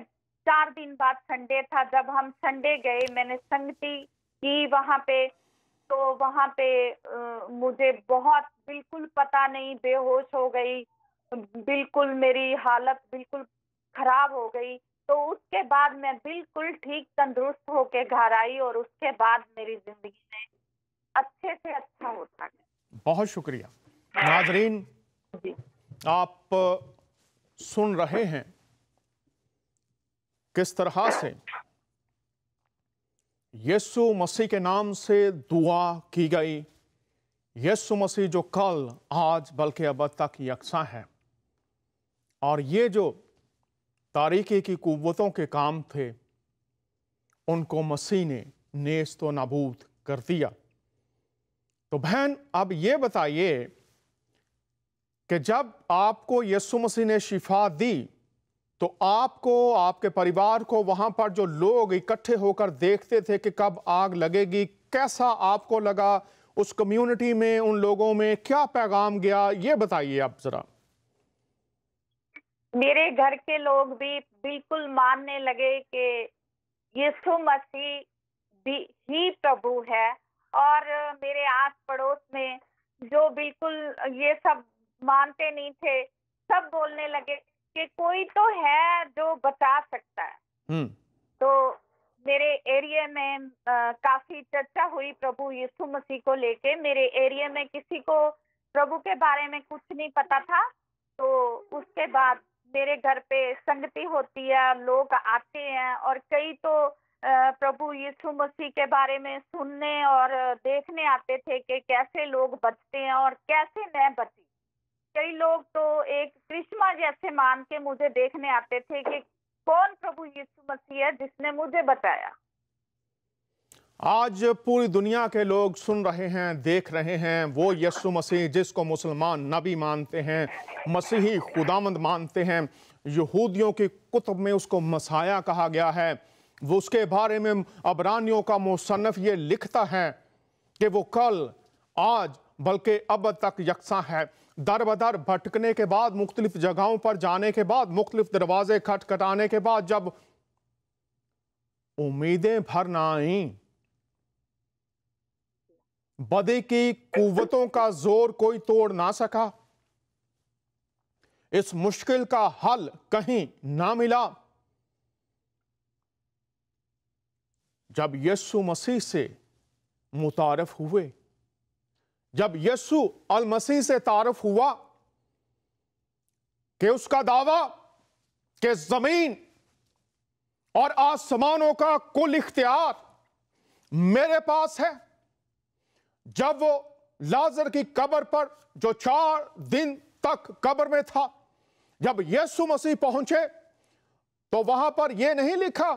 B: 4 दिन बाद संडे था, जब हम संडे गए, मैंने संगति की वहां पे, तो वहां पे मुझे बहुत बिल्कुल पता नहीं, बेहोश हो गई, बिल्कुल मेरी हालत बिल्कुल खराब हो गई। तो उसके बाद मैं बिल्कुल ठीक तंदुरुस्त होके घर आई, और उसके बाद मेरी जिंदगी में अच्छे से अच्छा होता गया।
A: बहुत शुक्रिया। नाजरीन, आप सुन रहे हैं किस तरह से यीशु मसीह के नाम से दुआ की गई। यीशु मसीह जो कल, आज, बल्कि अब तक यकसा है। और ये जो तारीकी की कुव्वतों के काम थे, उनको मसीह ने नेस्त व नाबूद कर दिया। तो बहन, अब ये बताइए कि जब आपको यीशु मसीह ने शिफा दी, तो आपको, आपके परिवार को, वहां पर जो लोग इकट्ठे होकर देखते थे कि कब आग लगेगी, कैसा आपको लगा? उस कम्युनिटी में, उन लोगों में क्या पैगाम गया, ये बताइए आप जरा।
B: मेरे घर के लोग भी बिल्कुल मानने लगे कि यीशु मसीह भी ही प्रभु है। और मेरे आस पड़ोस में जो बिल्कुल ये सब मानते नहीं थे, सब बोलने लगे कि कोई तो है जो बचा सकता है। तो मेरे एरिया में काफी चर्चा हुई प्रभु यीशु मसीह को लेके। मेरे एरिया में किसी को प्रभु के बारे में कुछ नहीं पता था। तो उसके बाद मेरे घर पे संगति होती है, लोग आते हैं, और कई तो प्रभु यीशु मसीह के बारे में सुनने और देखने आते थे कि कैसे लोग बचते हैं और कैसे मैं बची। कई लोग तो एक करिश्मा जैसे मान के मुझे देखने आते थे कि कौन प्रभु यीशु मसीह है जिसने मुझे बचाया।
A: आज पूरी दुनिया के लोग सुन रहे हैं, देख रहे हैं, वो यीशु मसीह जिसको मुसलमान नबी मानते हैं, मसीही खुदावंद मानते हैं, यहूदियों की कुतुब में उसको मसाया कहा गया है। वो उसके बारे में अबरानियों का मुसन्नफ ये लिखता है कि वो कल, आज, बल्कि अब तक यकसा है। दर बदर भटकने के बाद, मुख्तलिफ जगहों पर जाने के बाद, मुख्तलिफ दरवाजे खटखटाने के बाद, जब उम्मीदें भर ना आई, बदी की कुव्वतों का जोर कोई तोड़ ना सका, इस मुश्किल का हल कहीं ना मिला, जब यीशु मसीह से मुतारफ हुए, जब यीशु अल मसीह से तारफ हुआ कि उसका दावा कि जमीन और आसमानों का कुल इख्तियार मेरे पास है, जब वो लाजर की कब्र पर जो 4 दिन तक कब्र में था, जब यीशु मसीह पहुंचे, तो वहां पर यह नहीं लिखा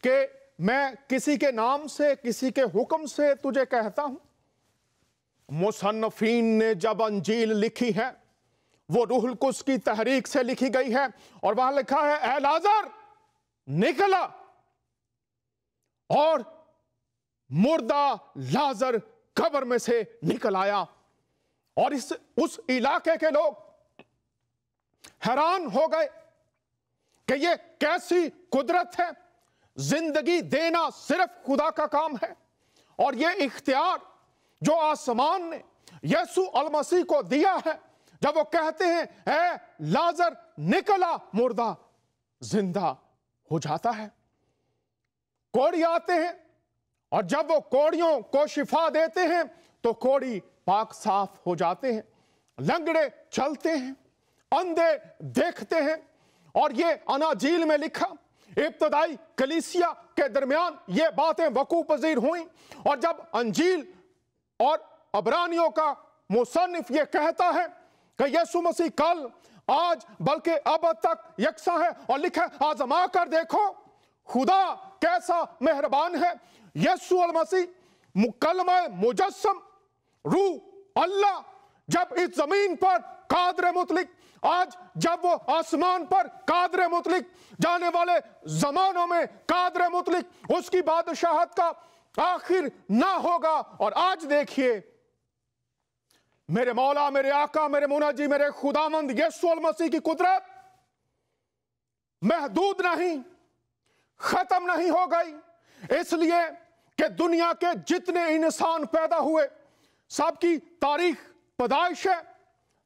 A: कि मैं किसी के नाम से, किसी के हुक्म से तुझे कहता हूं। मुसन्नफीन ने जब अंजील लिखी है, वो रूहुल कुद्स की तहरीक से लिखी गई है, और वहां लिखा है, ऐ लाजर निकला, और मुर्दा लाजर कब्र में से निकल आया। और उस इलाके के लोग हैरान हो गए कि ये कैसी कुदरत है, जिंदगी देना सिर्फ खुदा का काम है, और ये इख्तियार जो आसमान ने यीशु अल मसीह को दिया है, जब वो कहते हैं, ऐ लाजर निकला, मुर्दा जिंदा हो जाता है। कोढ़ी आते हैं और जब वो कोढ़ियों को शिफा देते हैं तो कोढ़ी पाक साफ हो जाते हैं, लंगड़े चलते हैं, अंधे देखते हैं। और ये अनाजील में लिखा इब्तदाई कलीसिया के दरमियान ये बातें वकूअ पजीर हुई। और जब अंजील और अबरानियों का मुसन्निफ ये कहता है कि यीशु मसीह कल आज बल्कि अब तक यकसा है, और लिखा आजमा कर देखो खुदा कैसा मेहरबान है। यीशु अल मसीह मुकल्लमा मुजस्सम रूह अल्लाह जब इस जमीन पर कादर मुतलिक, आज जब वो आसमान पर कादर मुतलिक, जाने वाले जमानों में कादर मुतलिक, उसकी बादशाहत का आखिर ना होगा। और आज देखिए मेरे मौला, मेरे आका, मेरे मुनाजी, मेरे खुदामंद यीशु अल मसीह की कुदरत महदूद नहीं, खत्म नहीं हो गई। इसलिए कि दुनिया के जितने इंसान पैदा हुए सबकी तारीख पैदाइश है,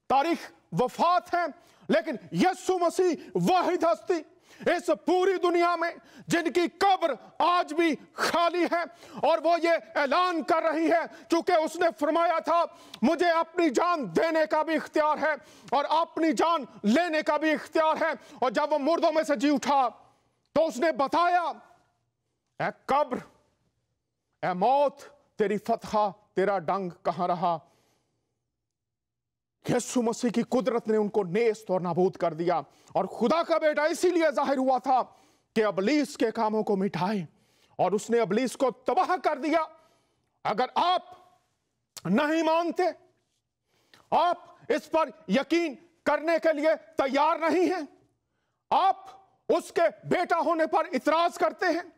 A: तारीख वफात है, लेकिन यीशु मसीह वाहिद हस्ती इस पूरी दुनिया में जिनकी कब्र आज भी खाली है। और वो ये ऐलान कर रही है, चूंकि उसने फरमाया था मुझे अपनी जान देने का भी इख्तियार है और अपनी जान लेने का भी इख्तियार है। और जब वो मुर्दों में से जी उठा तो उसने बताया, ए कब्र, ए मौत, तेरी फतहा, तेरा डंग कहां रहा। यीशु मसीह की कुदरत ने उनको नेस्त और नाबूद कर दिया। और खुदा का बेटा इसीलिए जाहिर हुआ था कि इब्लीस के कामों को मिटाए, और उसने इब्लीस को तबाह कर दिया। अगर आप नहीं मानते, आप इस पर यकीन करने के लिए तैयार नहीं हैं, आप उसके बेटा होने पर इतराज करते हैं।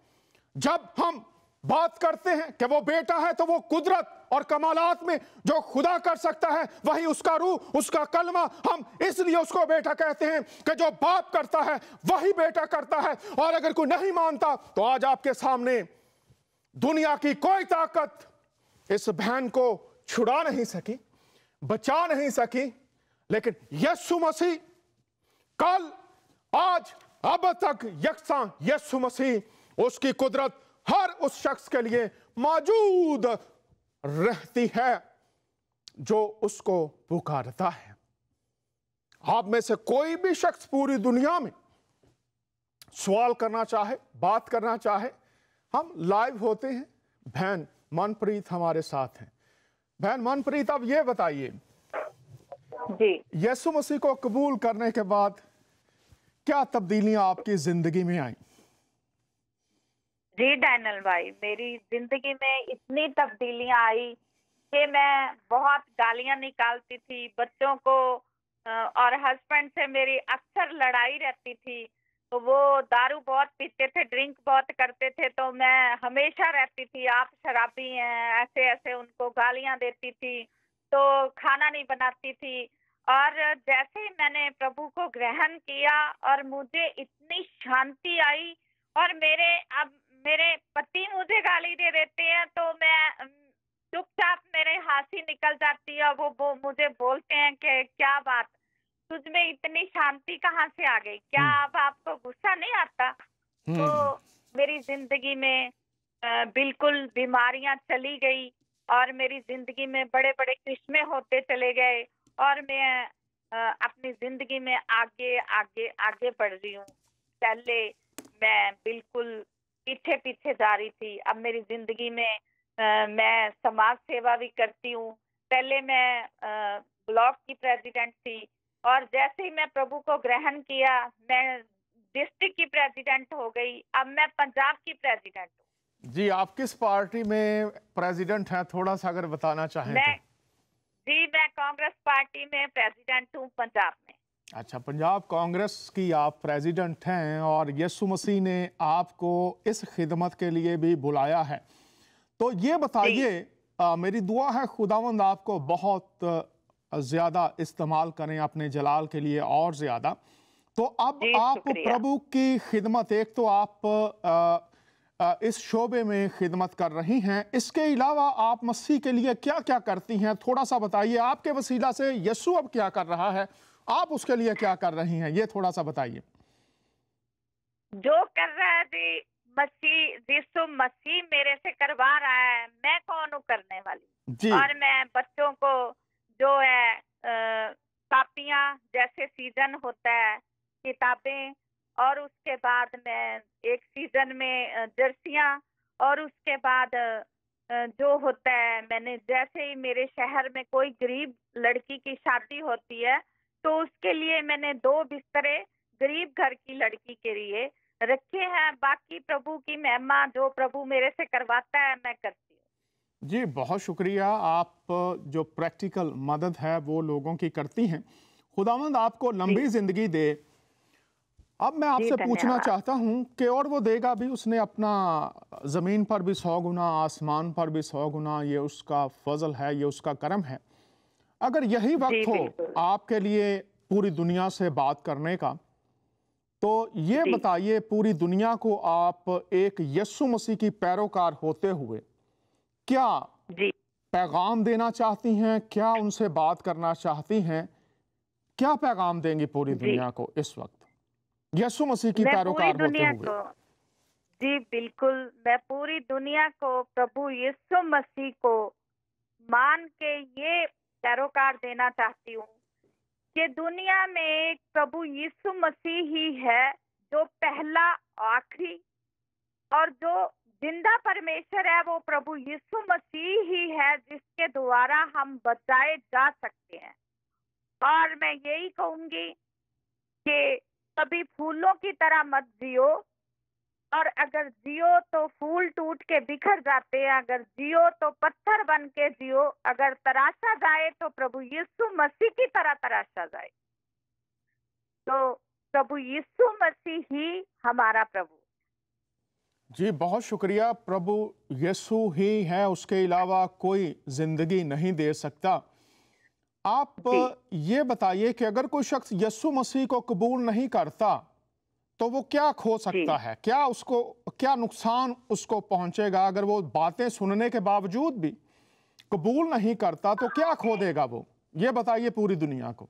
A: जब हम बात करते हैं कि वो बेटा है तो वो कुदरत और कमालात में जो खुदा कर सकता है वही उसका रूह, उसका कलमा, हम इसलिए उसको बेटा कहते हैं कि जो बाप करता है वही बेटा करता है। और अगर कोई नहीं मानता तो आज आपके सामने दुनिया की कोई ताकत इस बहन को छुड़ा नहीं सकी, बचा नहीं सकी। लेकिन यीशु मसीह कल, आज, अब तक यकसां यीशु मसीह, उसकी कुदरत हर उस शख्स के लिए मौजूद रहती है जो उसको पुकारता है। आप में से कोई भी शख्स पूरी दुनिया में सवाल करना चाहे, बात करना चाहे, हम लाइव होते हैं। बहन मनप्रीत हमारे साथ हैं। बहन मनप्रीत, अब ये बताइए
B: जी,
A: यीशु मसीह को कबूल करने के बाद क्या तब्दीलियां आपकी जिंदगी में आई?
B: जी डैनियल भाई, मेरी जिंदगी में इतनी तब्दीलियां आई कि मैं बहुत गालियां निकालती थी बच्चों को, और हस्बैंड से मेरी अक्सर लड़ाई रहती थी। तो वो दारू बहुत पीते थे, ड्रिंक बहुत करते थे, तो मैं हमेशा रहती थी आप शराबी हैं, ऐसे ऐसे उनको गालियां देती थी। तो खाना नहीं बनाती थी। और जैसे ही मैंने प्रभु को ग्रहण किया और मुझे इतनी शांति आई, और मेरे पति मुझे गाली दे देते हैं तो मैं चुपचाप, मेरे हंसी निकल जाती है। वो मुझे बोलते हैं कि क्या बात, तुझ में इतनी शांति कहाँ से आ गई, क्या अब आपको गुस्सा नहीं आता? तो मेरी जिंदगी में बिल्कुल बीमारियां चली गई और मेरी जिंदगी में बड़े बड़े करिश्मे होते चले गए, और मैं अपनी जिंदगी में आगे आगे आगे बढ़ रही हूँ। पहले मैं बिल्कुल पीछे पीछे जा रही थी, अब मेरी जिंदगी में मैं समाज सेवा भी करती हूँ। पहले मैं ब्लॉक की प्रेसिडेंट थी, और जैसे ही मैं प्रभु को ग्रहण किया मैं डिस्ट्रिक्ट की प्रेसिडेंट हो गई। अब मैं पंजाब की प्रेसिडेंट हूँ।
A: जी, आप किस पार्टी में प्रेसिडेंट हैं, थोड़ा सा अगर बताना चाहें तो?
B: जी, मैं कांग्रेस पार्टी में प्रेसिडेंट हूँ पंजाब में।
A: अच्छा, पंजाब कांग्रेस की आप प्रेसिडेंट हैं, और यीशु मसीह ने आपको इस खिदमत के लिए भी बुलाया है। तो ये बताइए, मेरी दुआ है खुदावंद आपको बहुत ज़्यादा इस्तेमाल करें अपने जलाल के लिए और ज़्यादा। तो अब आप प्रभु की खिदमत, एक तो आप इस शोबे में खिदमत कर रही हैं, इसके अलावा आप मसीह के लिए क्या क्या करती हैं, थोड़ा सा बताइए। आपके वसीला से यीशु अब क्या कर रहा है, आप उसके लिए क्या कर रही हैं, ये थोड़ा सा बताइए।
B: जो कर रहा है जी, मसीह यीशु मसीह मेरे से करवा रहा है, मैं कौन हूँ करने वाली।
A: जी।
B: और मैं बच्चों को जो है कापियां, जैसे सीजन होता है किताबें, और उसके बाद मैं एक सीजन में जर्सियां, और उसके बाद जो होता है, मैंने जैसे ही मेरे शहर में कोई गरीब लड़की की शादी होती है तो उसके लिए मैंने 2 बिस्तरे गरीब घर की लड़की के लिए रखे हैं। बाकी प्रभु की महिमा, जो प्रभु मेरे से करवाता है मैं करती हूँ।
A: जी, बहुत शुक्रिया। आप जो प्रैक्टिकल मदद है वो लोगों की करती हैं। खुदावंद आपको
B: जी
A: लंबी ज़िंदगी दे। अब मैं
B: जी,
A: आपसे पूछना
B: धन्यवाद।
A: चाहता हूँ कि और वो देगा भी, उसने अपना ज़मीन पर भी 100 गुना, आसमान पर भी 100 गुना, ये उसका फ़ज़ल है, ये उसका करम है। अगर यही
B: जी
A: वक्त हो
B: बिल्कुल।
A: आपके लिए पूरी दुनिया से बात करने का, तो ये
B: जी
A: बताइए पूरी दुनिया को आप एक यीशु मसीह की पैरोकार होते हुए क्या
B: जी
A: पैगाम देना चाहती हैं? क्या उनसे बात करना चाहती हैं? क्या पैगाम देंगी पूरी
B: जी,
A: दुनिया को इस वक्त यीशु मसीह की
B: मैं पूरी
A: पैरोकार होते
B: दुनिया
A: हुए?
B: को, जी बिल्कुल, मैं पूरी दुनिया को प्रभु यीशु मसीह को मान के ये पैरोकार देना चाहती हूँ कि दुनिया में एक प्रभु यीशु मसीह ही है, जो पहला, आखिरी और जो जिंदा परमेश्वर है, वो प्रभु यीशु मसीह ही है, जिसके द्वारा हम बचाए जा सकते हैं। और मैं यही कहूंगी कि कभी फूलों की तरह मत जियो, और अगर जियो तो फूल टूट के बिखर जाते हैं, अगर जियो तो पत्थर बन के जियो, अगर तराशा जाए तो प्रभु यीशु मसीह की तरह तराशा जाए। तो प्रभु यीशु मसीह ही हमारा प्रभु।
A: जी, बहुत शुक्रिया। प्रभु यीशु ही है, उसके अलावा कोई जिंदगी नहीं दे सकता। आप
B: जी
A: ये बताइए कि अगर कोई शख्स यीशु मसीह को कबूल नहीं करता तो वो क्या खो
B: जी,
A: सकता है? क्या उसको, क्या नुकसान उसको पहुंचेगा? अगर वो बातें सुनने के बावजूद भी कबूल नहीं करता तो क्या खो देगा वो? ये बताइए पूरी दुनिया को।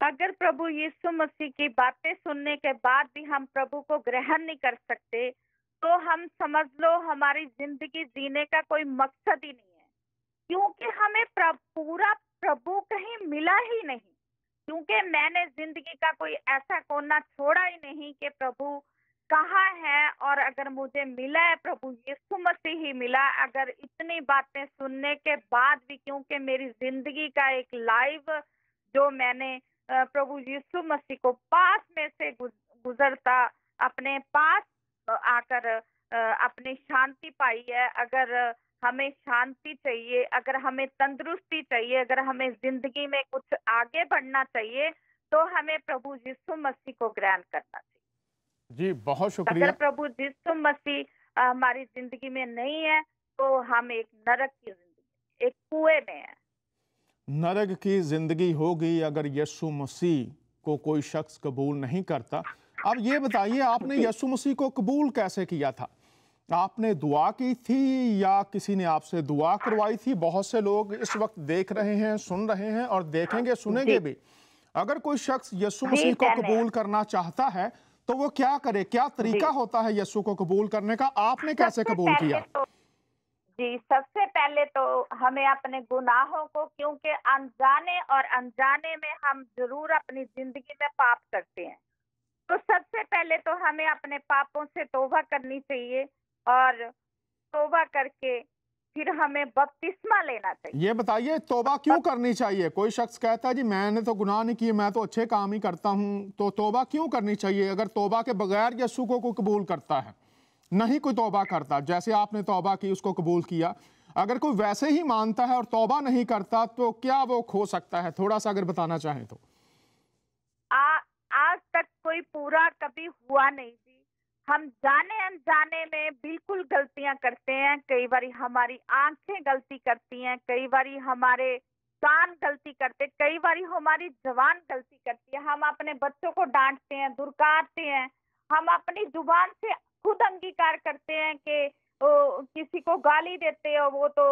B: अगर प्रभु यीशु मसीह की बातें सुनने के बाद भी हम प्रभु को ग्रहण नहीं कर सकते, तो हम समझ लो हमारी जिंदगी जीने का कोई मकसद ही नहीं है। क्योंकि हमें पूरा प्रभु कहीं मिला ही नहीं। क्योंकि मैंने जिंदगी का कोई ऐसा कोना छोड़ा ही नहीं कि प्रभु कहाँ है, और अगर मुझे मिला है प्रभु यीशु मसीह ही मिला। अगर इतनी बातें सुनने के बाद भी, क्योंकि मेरी जिंदगी का एक लाइव जो मैंने प्रभु यीशु मसीह को पास में से गुजरता, अपने पास आकर अपनी शांति पाई है। अगर हमें शांति चाहिए, अगर हमें तंदुरुस्ती चाहिए, अगर हमें जिंदगी में कुछ आगे बढ़ना चाहिए, तो हमें प्रभु यीशु मसीह को ग्रहण करना चाहिए।
A: जी, बहुत
B: अगर
A: शुक्रिया।
B: प्रभु यीशु मसीह हमारी जिंदगी में नहीं है, तो हम एक नरक की जिंदगी, एक कुएं में है।
A: नरक की जिंदगी होगी अगर यीशु मसीह को कोई शख्स कबूल नहीं करता। अब ये बताइए, आपने
B: जी
A: यीशु मसीह को कबूल कैसे किया था? आपने दुआ की थी या किसी ने आपसे दुआ करवाई थी? बहुत से लोग इस वक्त देख रहे हैं, सुन रहे हैं और देखेंगे,
B: जी
A: सुनेंगे भी। अगर कोई शख्स यीशु
B: जी,
A: मसीह को
B: मैंने,
A: कबूल करना चाहता है तो वो क्या करे? क्या
B: जी
A: तरीका होता है यीशु को कबूल करने का? आपने कैसे
B: सबसे
A: कबूल
B: पहले
A: किया?
B: तो, जी सबसे पहले तो हमें अपने गुनाहों को, क्योंकि अनजाने और अनजाने में हम जरूर अपनी जिंदगी में पाप करते हैं, तो सबसे पहले तो हमें अपने पापों से तौबा करनी चाहिए, और तौबा करके फिर हमें बपतिस्मा लेना चाहिए।
A: ये बताइए, तौबा क्यों
B: बप-
A: करनी चाहिए? कोई शख्स कहता है जी मैंने तो गुनाह नहीं किए, मैं तो अच्छे काम ही करता हूं, तो तौबा क्यों करनी चाहिए अगर तौबा के बगैर यीशु को कोई कबूल करता है, नहीं कोई तौबा करता? जैसे आपने तौबा की, उसको कबूल किया, अगर कोई वैसे ही मानता है और तौबा नहीं करता तो क्या वो खो सकता है? थोड़ा सा अगर बताना चाहें तो।
B: आ, आज तक कोई पूरा कभी हुआ नहीं जी। हम जाने अनजाने में बिल्कुल गलतियां करते हैं। कई बारी हमारी आंखें गलती करती हैं, कई बारी हमारे कान गलती करते, कई बारी हमारी जबान गलती करती है। हम अपने बच्चों को डांटते हैं, दुर्कारते हैं, हम अपनी जुबान से खुद अंगीकार करते हैं कि किसी को गाली देते हो, वो तो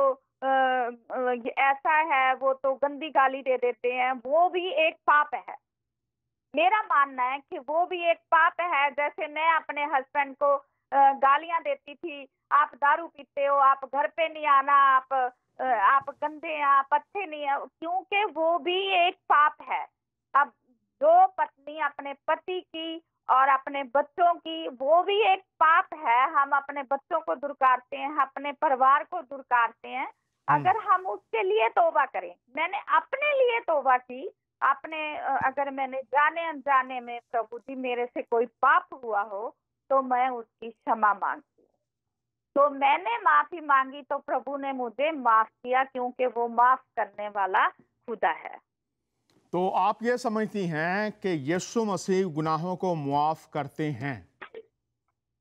B: ऐसा है, वो तो गंदी गाली दे देते हैं, वो भी एक पाप है। मेरा मानना है कि वो भी एक पाप है। जैसे मैं अपने हस्बैंड को गालियां देती थी, आप दारू पीते हो, आप घर पे नहीं आना, आप गंदे हैं, आप अच्छे नहीं है, क्योंकि वो भी एक पाप है। अब जो पत्नी अपने पति की और अपने बच्चों की, वो भी एक पाप है। हम अपने बच्चों को दुर्कारते हैं, अपने परिवार को दुर्कारते हैं।
A: हम्म।
B: अगर हम उसके लिए तौबा करें, मैंने अपने लिए तौबा की, अगर मैंने जाने अनजाने में प्रभु जी मेरे से कोई पाप हुआ हो, तो मैं उसकी क्षमा मांगती हूँ। तो मैंने माफी मांगी तो प्रभु ने मुझे माफ किया, क्योंकि वो माफ करने वाला खुदा है।
A: तो आप ये समझती हैं कि यीशु मसीह गुनाहों को मुआफ करते हैं?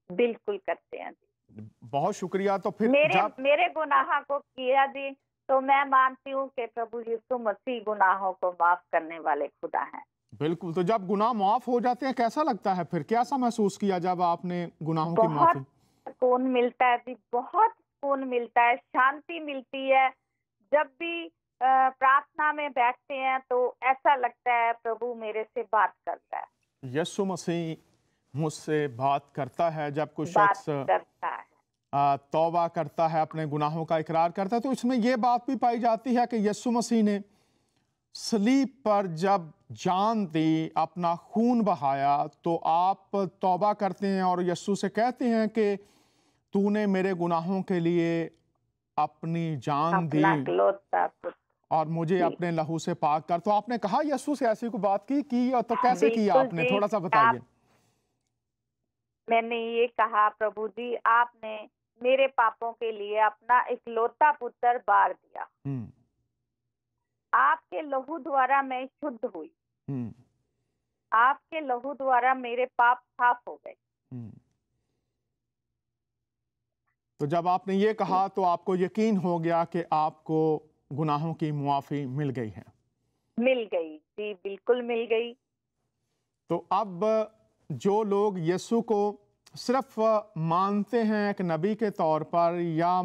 B: बिल्कुल करते हैं जी।
A: बहुत शुक्रिया। तो फिर
B: मेरे
A: जब
B: मेरे गुनाह को किया जी, तो मैं मानती हूँ कि प्रभु यीशु मसीह गुनाहों को माफ करने वाले खुदा हैं।
A: बिल्कुल, तो जब गुनाह माफ हो जाते हैं कैसा लगता है फिर? कैसा महसूस किया जब आपने गुनाहों की
B: बहुत
A: माफी?
B: सुकून मिलता है जी, बहुत सुकून मिलता है, शांति मिलती है। जब भी प्रार्थना में बैठते हैं तो ऐसा लगता है प्रभु मेरे से बात करता है,
A: यीशु मसीह मुझसे बात करता है। जब कोई
B: बात
A: शख्स
B: करता है।
A: तौबा करता है, अपने गुनाहों का इकरार करता है, तो इसमें यह बात भी पाई जाती है कि यीशु मसीह ने सलीब पर जब जान दी, अपना खून बहाया, तो आप तौबा करते हैं और यीशु से कहते हैं कि तूने मेरे गुनाहों के लिए अपनी जान
B: अपना
A: दी
B: इकलौता पुत्र।
A: और मुझे
B: जी,
A: अपने लहू से पाक कर। तो आपने कहा यीशु से ऐसी कोई बात की और तो कैसे किया
B: बिल्कुल
A: आपने?
B: जी।
A: थोड़ा सा
B: आप
A: बताइए।
B: मैंने ये कहा, प्रभु जी आपने मेरे पापों के लिए अपना इकलौता पुत्र बार दिया,
A: हम्म।
B: आपके लहू द्वारा मैं शुद्ध हुई,
A: हम्म।
B: आपके लहू द्वारा मेरे पाप साफ हो गए।
A: हम्म। तो जब आपने ये कहा तो आपको यकीन हो गया कि आपको गुनाहों की मुआफी मिल गई है।
B: मिल गई जी, बिल्कुल मिल गई।
A: तो अब जो लोग यीशु को सिर्फ मानते हैं एक नबी के तौर पर, या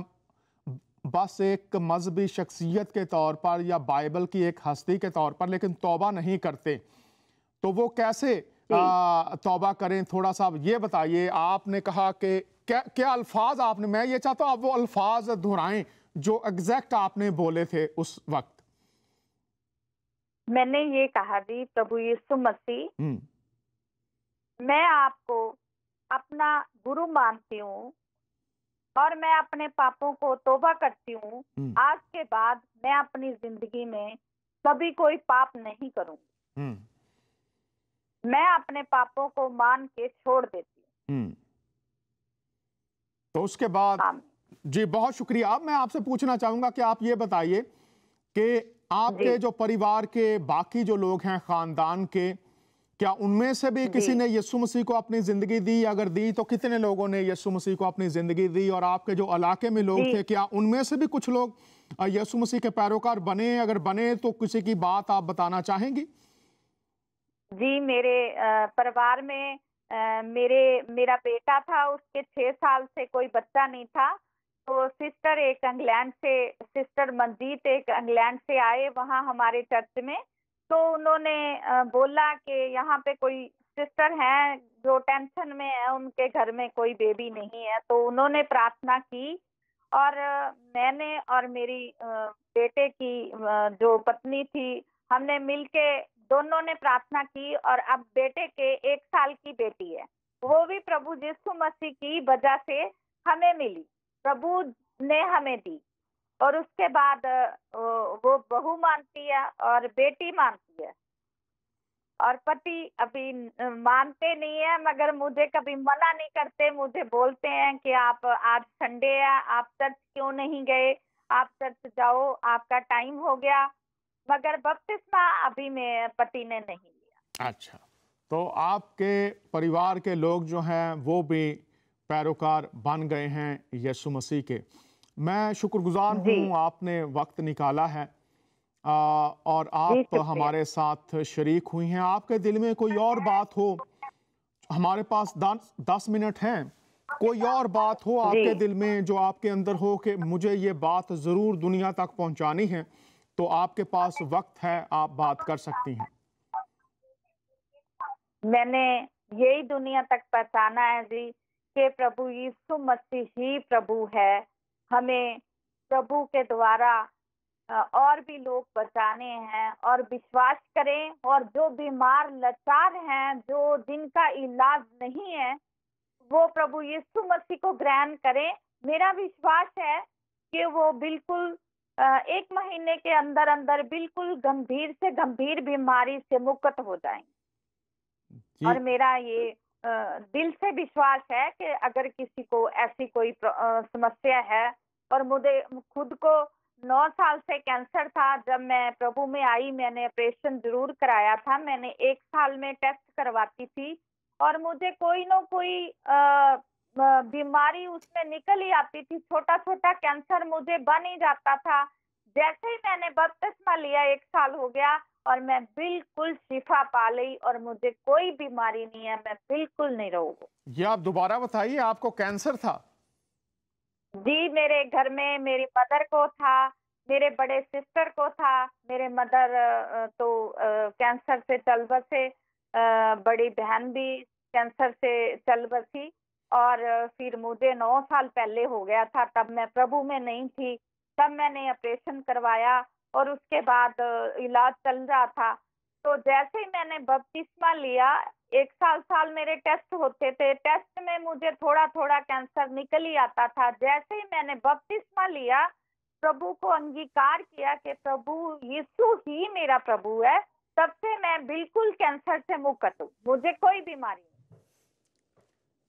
A: बस एक मजहबी शख्सियत के तौर पर, या बाइबल की एक हस्ती के तौर पर, लेकिन तौबा नहीं करते, तो वो कैसे
B: जी
A: तौबा करें? थोड़ा सा ये बताइए। आपने कहा कि क्या क्या अल्फाज आपने, मैं ये चाहता हूँ आप वो अल्फाज दोहराएं जो एग्जैक्ट आपने बोले थे उस वक्त।
B: मैंने ये कहा जी, प्रभु यीशु मसीह,
A: हम्म।
B: मैं आपको अपना गुरु मानती हूँ और मैं अपने पापों को तौबा करती हूँ।
A: हम्म।
B: आज के बाद मैं अपनी जिंदगी में कभी कोई पाप नहीं करूँगी।
A: हम्म।
B: मैं अपने पापों को मान के छोड़ देती
A: हम्म। तो उसके बाद,
B: हूँ। आमीन।
A: जी बहुत शुक्रिया। अब मैं आपसे पूछना चाहूंगा कि आप ये बताइए कि
B: जी
A: आपके जो परिवार के बाकी जो लोग हैं, खानदान के, क्या उनमें से भी
B: जी
A: किसी ने यीशु मसीह को अपनी जिंदगी दी? अगर दी तो कितने लोगों ने यीशु मसीह को अपनी जिंदगी दी? और आपके जो इलाके में लोग
B: जी
A: थे, क्या उनमें से भी कुछ लोग यीशु मसीह के पैरोकार बने? अगर बने तो किसी की बात आप बताना चाहेंगी?
B: जी, मेरे परिवार में मेरा बेटा था, उसके 6 साल से कोई बच्चा नहीं था। तो सिस्टर मंजीत एक इंग्लैंड से आए वहाँ हमारे चर्च में। तो उन्होंने बोला कि यहाँ पे कोई सिस्टर हैं जो टेंशन में है, उनके घर में कोई बेबी नहीं है। तो उन्होंने प्रार्थना की और मैंने और मेरी बेटे की जो पत्नी थी, हमने मिलके दोनों ने प्रार्थना की और अब बेटे के 1 साल की बेटी है, वो भी प्रभु यीशु मसीह की वजह से हमें मिली, प्रभु ने हमें दी। और उसके बाद वो बहू मानती है और बेटी मानती है और पति अभी मानते नहीं है, मगर मुझे कभी मना नहीं करते। मुझे बोलते हैं कि आप आज संडे है, आप चर्च क्यों नहीं गए, आप चर्च जाओ, आपका टाइम हो गया। मगर बपतिस्मा अभी में पति ने नहीं लिया।
A: अच्छा, तो आपके परिवार के लोग जो हैं वो भी पैरोकार बन गए हैं यीशु मसीह के। मैं शुक्रगुजार
B: जी
A: हूँ आपने वक्त निकाला है और
B: जी
A: आप
B: शुक्रिया।
A: हमारे साथ शरीक हुई हैं। आपके दिल में कोई और बात हो, हमारे पास 10 मिनट हैं, कोई और बात हो
B: जी
A: आपके दिल में जो आपके अंदर हो कि मुझे ये बात ज़रूर दुनिया तक पहुंचानी है, तो आपके पास वक्त है, आप बात कर सकती हैं।
B: मैंने यही दुनिया तक पहचाना है जी कि प्रभु यीशु मसीह ही प्रभु है। हमें प्रभु के द्वारा और भी लोग बचाने हैं और विश्वास करें, और जो बीमार लाचार हैं, जो जिनका इलाज नहीं है, वो प्रभु यीशु मसीह को ग्रहण करें। मेरा विश्वास है कि वो बिल्कुल 1 महीने के अंदर अंदर बिल्कुल गंभीर से गंभीर बीमारी से मुक्त हो जाएंगे। और
A: जी।
B: मेरा ये दिल से विश्वास है कि अगर किसी को ऐसी कोई समस्या है, और मुझे खुद को 9 साल से कैंसर था। जब मैं प्रभु में आई, मैंने ऑपरेशन जरूर कराया था। मैंने 1 साल में टेस्ट करवाती थी, और मुझे कोई ना कोई बीमारी उसमें निकल ही आती थी। छोटा छोटा कैंसर मुझे बन ही जाता था। जैसे ही मैंने बपतिस्मा लिया, 1 साल हो गया, और मैं बिल्कुल शिफा पा ली, और मुझे कोई बीमारी नहीं है, मैं बिल्कुल नहीं रहूंगी।
A: ये आप दोबारा बताइए, आपको कैंसर था?
B: जी, मेरे घर में मेरी मदर को था, मेरे बड़े सिस्टर को था। मेरे मदर तो कैंसर से चल बसे, बड़ी बहन भी कैंसर से चल बसी, और फिर मुझे 9 साल पहले हो गया था। तब मैं प्रभु में नहीं थी। तब मैंने ऑपरेशन करवाया, और उसके बाद इलाज चल रहा था। तो जैसे ही मैंने बपतिस्मा लिया, 1 साल साल मेरे टेस्ट होते थे। टेस्ट में मुझे थोड़ा थोड़ा कैंसर निकल ही आता था। जैसे ही मैंने बपतिस्मा लिया, प्रभु को अंगीकार किया कि प्रभु यीशु ही मेरा प्रभु है, तब से मैं बिल्कुल कैंसर से मुक्त हूँ। मुझे कोई बीमारी नहीं।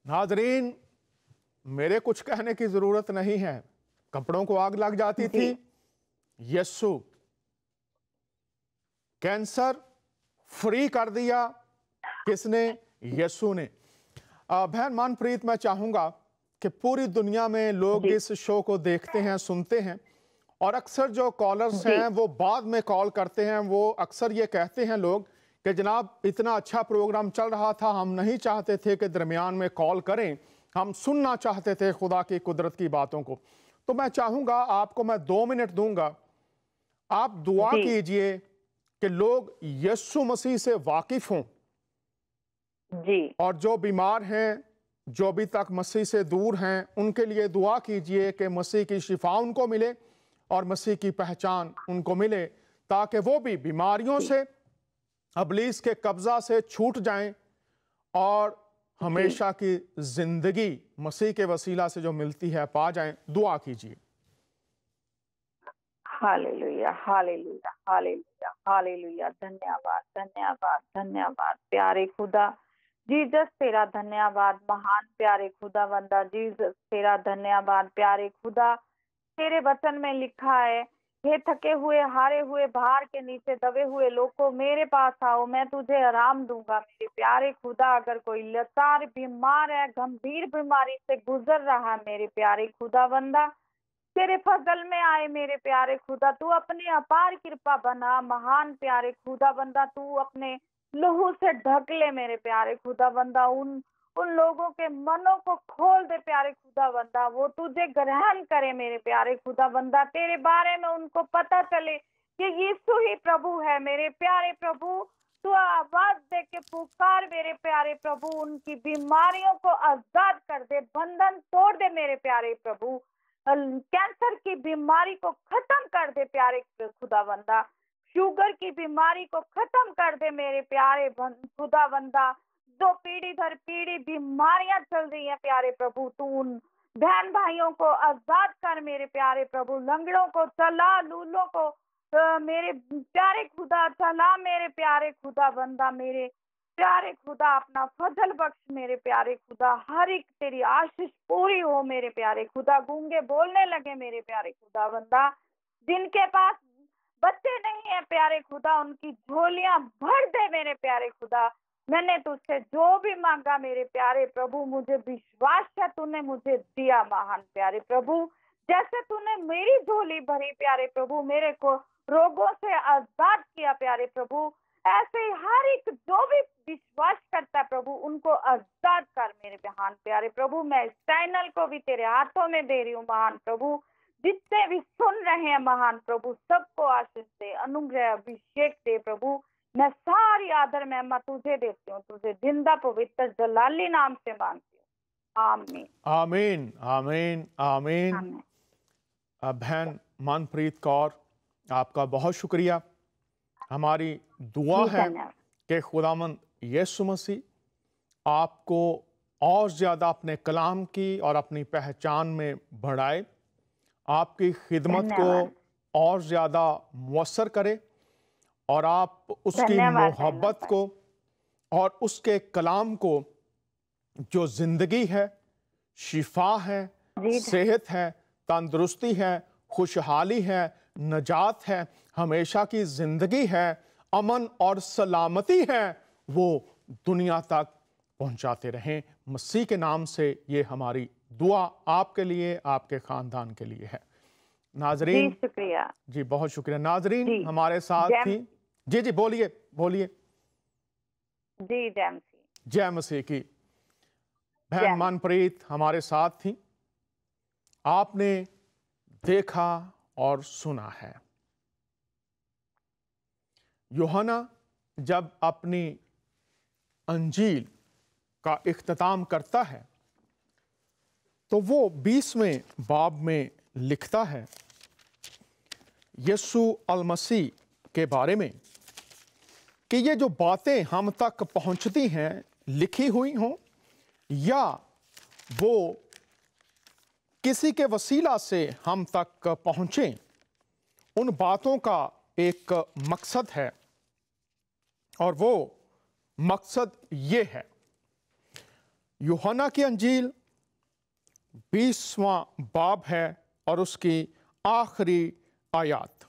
A: नाजरीन, मेरे कुछ कहने की जरूरत नहीं है। कपड़ों को आग लग जाती थी,
B: जी,
A: यीशु कैंसर फ्री कर दिया। किसने? यीशु ने। बहन मनप्रीत, मैं चाहूंगा कि पूरी दुनिया में लोग
B: जी,
A: इस शो को देखते हैं, सुनते हैं, और अक्सर जो कॉलर्स
B: जी,
A: हैं वो बाद में कॉल करते हैं। वो अक्सर ये कहते हैं लोग कि जनाब, इतना अच्छा प्रोग्राम चल रहा था, हम नहीं चाहते थे कि दरमियान में कॉल करें, हम सुनना चाहते थे खुदा की कुदरत की बातों को। तो मैं चाहूंगा, आपको मैं 2 मिनट दूंगा, आप दुआ
B: जी,
A: कीजिए कि लोग यीशु मसीह से वाकिफ हों,
B: जी,
A: और जो बीमार हैं, जो अभी तक मसीह से दूर हैं, उनके लिए दुआ कीजिए कि मसीह की शिफा उनको मिले और मसीह की पहचान उनको मिले, ताकि वो भी बीमारियों
B: जी,
A: से, अबलीस के कब्जा से छूट जाएं, और
B: जी।
A: हमेशा की जिंदगी मसीह के वसीला से जो मिलती है पा जाएं। दुआ कीजिए।
B: Hallelujah, hallelujah, hallelujah, hallelujah. धन्यवाद, धन्यवाद, धन्यवाद प्यारे खुदा। जीसस तेरा धन्यवाद, महान प्यारे खुदावंदा। जीसस तेरा धन्यवाद प्यारे खुदा। तेरे वचन में लिखा है, हे थके हुए हारे हुए भार के नीचे दबे हुए लोगों, मेरे पास आओ, मैं तुझे आराम दूंगा। मेरे प्यारे खुदा, अगर कोई लाचार बीमार है, गंभीर बीमारी से गुजर रहा है, मेरे प्यारे खुदावंदा, तेरे फजल में आए मेरे प्यारे खुदा। तू अपनी अपार कृपा बना, महान प्यारे खुदा बंदा। तू अपने लहू से ढक ले मेरे प्यारे खुदा बंदा। उन उन लोगों के मनों को खोल दे प्यारे खुदा बंदा, वो तुझे ग्रहण करे मेरे प्यारे खुदा बंदा। तेरे बारे में उनको पता चले कि यीशु ही प्रभु है मेरे प्यारे प्रभु। तू आवाज दे के पुकार मेरे प्यारे प्रभु, उनकी बीमारियों को आजाद कर दे, बंधन तोड़ दे मेरे प्यारे प्रभु। कैंसर की बीमारी को खत्म कर दे प्यारे खुदावंदा। शुगर की बीमारी को खत्म कर दे मेरे प्यारे खुदावंदा। जो पीढ़ी दर पीढ़ी बीमारियां चल रही हैं प्यारे प्रभु, तू उन बहन भाइयों को आजाद कर मेरे प्यारे प्रभु। लंगड़ों को चला, लूलों को मेरे प्यारे खुदा चला मेरे प्यारे खुदा बंदा। मेरे प्यारे खुदा, अपना फजल बख्श मेरे प्यारे खुदा। हर एक तेरी आशीष पूरी हो मेरे प्यारे खुदा। गूंगे बोलने लगे मेरे प्यारे खुदा बंदा। जिनके पास बच्चे नहीं है प्यारे खुदा, उनकी झोलियां भर दे मेरे प्यारे खुदा। मैंने तुझसे जो भी मांगा मेरे प्यारे प्रभु, मुझे विश्वास है तूने मुझे दिया महान प्यारे प्रभु। जैसे तूने मेरी झोली भरी प्यारे प्रभु, मेरे को रोगों से आजाद किया प्यारे प्रभु, ऐसे ही हर एक जो भी विश्वास करता है प्रभु, उनको आजाद कर मेरे महान प्यारे प्रभु। मैं इस चैनल को भी तेरे हाथों में दे रही हूँ महान प्रभु। जितने भी सुन रहे हैं महान प्रभु, सबको आशीष दे, अनुग्रह, अभिषेक दे प्रभु। मैं सारी आदर महिमा तुझे देती हूँ, तुझे जिंदा पवित्र जलाली नाम से मांगती हूँ। आमीन
A: आमीन आमीन आमीन।
B: आमीन।
A: बहन मनप्रीत कौर, आपका बहुत शुक्रिया। हमारी दुआ
B: जी,
A: है
B: धन्यवाद।
A: कि खुदावंद यीशु मसीह आपको और ज़्यादा अपने कलाम की और अपनी पहचान में बढ़ाए, आपकी खिदमत को
B: धन्यवाद।
A: और ज़्यादा मुयस्सर करे और आप उसकी
B: धन्यवाद,
A: मोहब्बत
B: धन्यवाद।
A: को और उसके कलाम को, जो ज़िंदगी है, शिफा है,
B: जी,
A: सेहत है, तंदुरुस्ती है, खुशहाली है, नजात है, हमेशा की ज़िंदगी है, अमन और सलामती है, वो दुनिया तक पहुंचाते रहें। मसीह के नाम से ये हमारी दुआ आपके लिए, आपके ख़ानदान के लिए है।
B: जी,
A: नाजरीन,
B: शुक्रिया।
A: जी बहुत शुक्रिया। नाजरीन,
B: जी,
A: हमारे साथ
B: जय
A: थी, जी जी बोलिए बोलिए।
B: जी, जय मसीह।
A: जय मसीह की।
B: जय
A: बहन
B: मसीह।
A: मनप्रीत हमारे साथ थी। आपने देखा और सुना है, यूहन्ना जब अपनी अंजील का इख्तिताम करता है तो वो 20वें बाब में लिखता है यीशु अलमसीह के बारे में कि ये जो बातें हम तक पहुंचती हैं, लिखी हुई हों या वो किसी के वसीला से हम तक पहुंचे, उन बातों का एक मकसद है और वो मकसद ये है। यूहन्ना की अंजील 20वां बाब है और उसकी आखिरी आयत।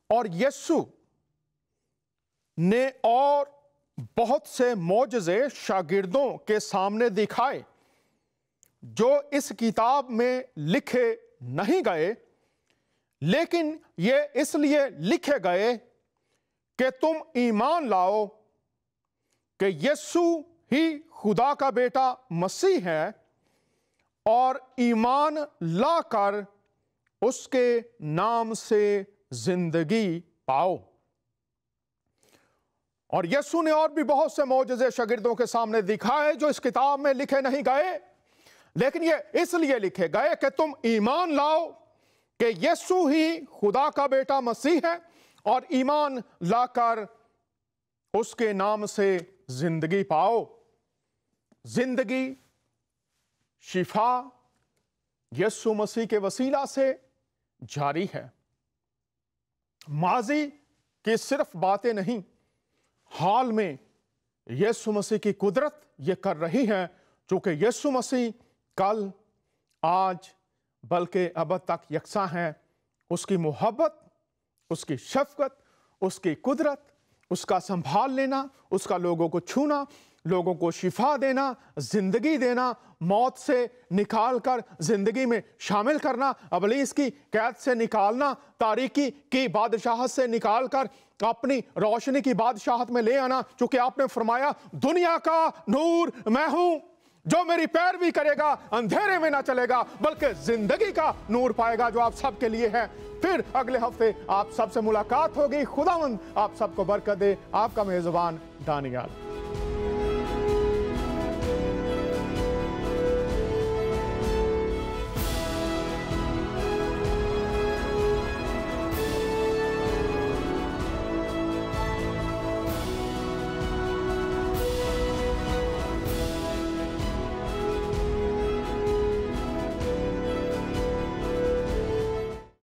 A: और यीशु ने और बहुत से मौजज़े शागिर्दों के सामने दिखाए जो इस किताब में लिखे नहीं गए, लेकिन ये इसलिए लिखे गए कि तुम ईमान लाओ कि यीशु ही खुदा का बेटा मसीह है और ईमान लाकर उसके नाम से जिंदगी पाओ। और यीशु ने और भी बहुत से मौजज़े शागिर्दों के सामने दिखाए जो इस किताब में लिखे नहीं गए, लेकिन ये इसलिए लिखे गए कि तुम ईमान लाओ कि यीशु ही खुदा का बेटा मसीह है और ईमान लाकर उसके नाम से जिंदगी पाओ। जिंदगी, शिफा यीशु मसीह के वसीला से जारी है। माजी की सिर्फ बातें नहीं, हाल में यीशु मसीह की कुदरत ये कर रही है, चूंकि यीशु मसीह कल, आज, बल्कि अब तक यकसा है। उसकी मोहब्बत, उसकी शफकत, उसकी कुदरत, उसका संभाल लेना, उसका लोगों को छूना, लोगों को शिफा देना, जिंदगी देना, मौत से निकाल कर जिंदगी में शामिल करना, अबलीस की कैद से निकालना, तारीकी की बादशाहत से निकाल कर अपनी रोशनी की बादशाहत में ले आना। चूंकि आपने फरमाया दुनिया का नूर मैं हूं, जो मेरी पैरवी करेगा अंधेरे में ना चलेगा बल्कि जिंदगी का नूर पाएगा, जो आप सबके लिए है। फिर अगले हफ्ते आप सबसे मुलाकात होगी। खुदावंद आप सबको बरकत दे। आपका मेजबान दानियाल।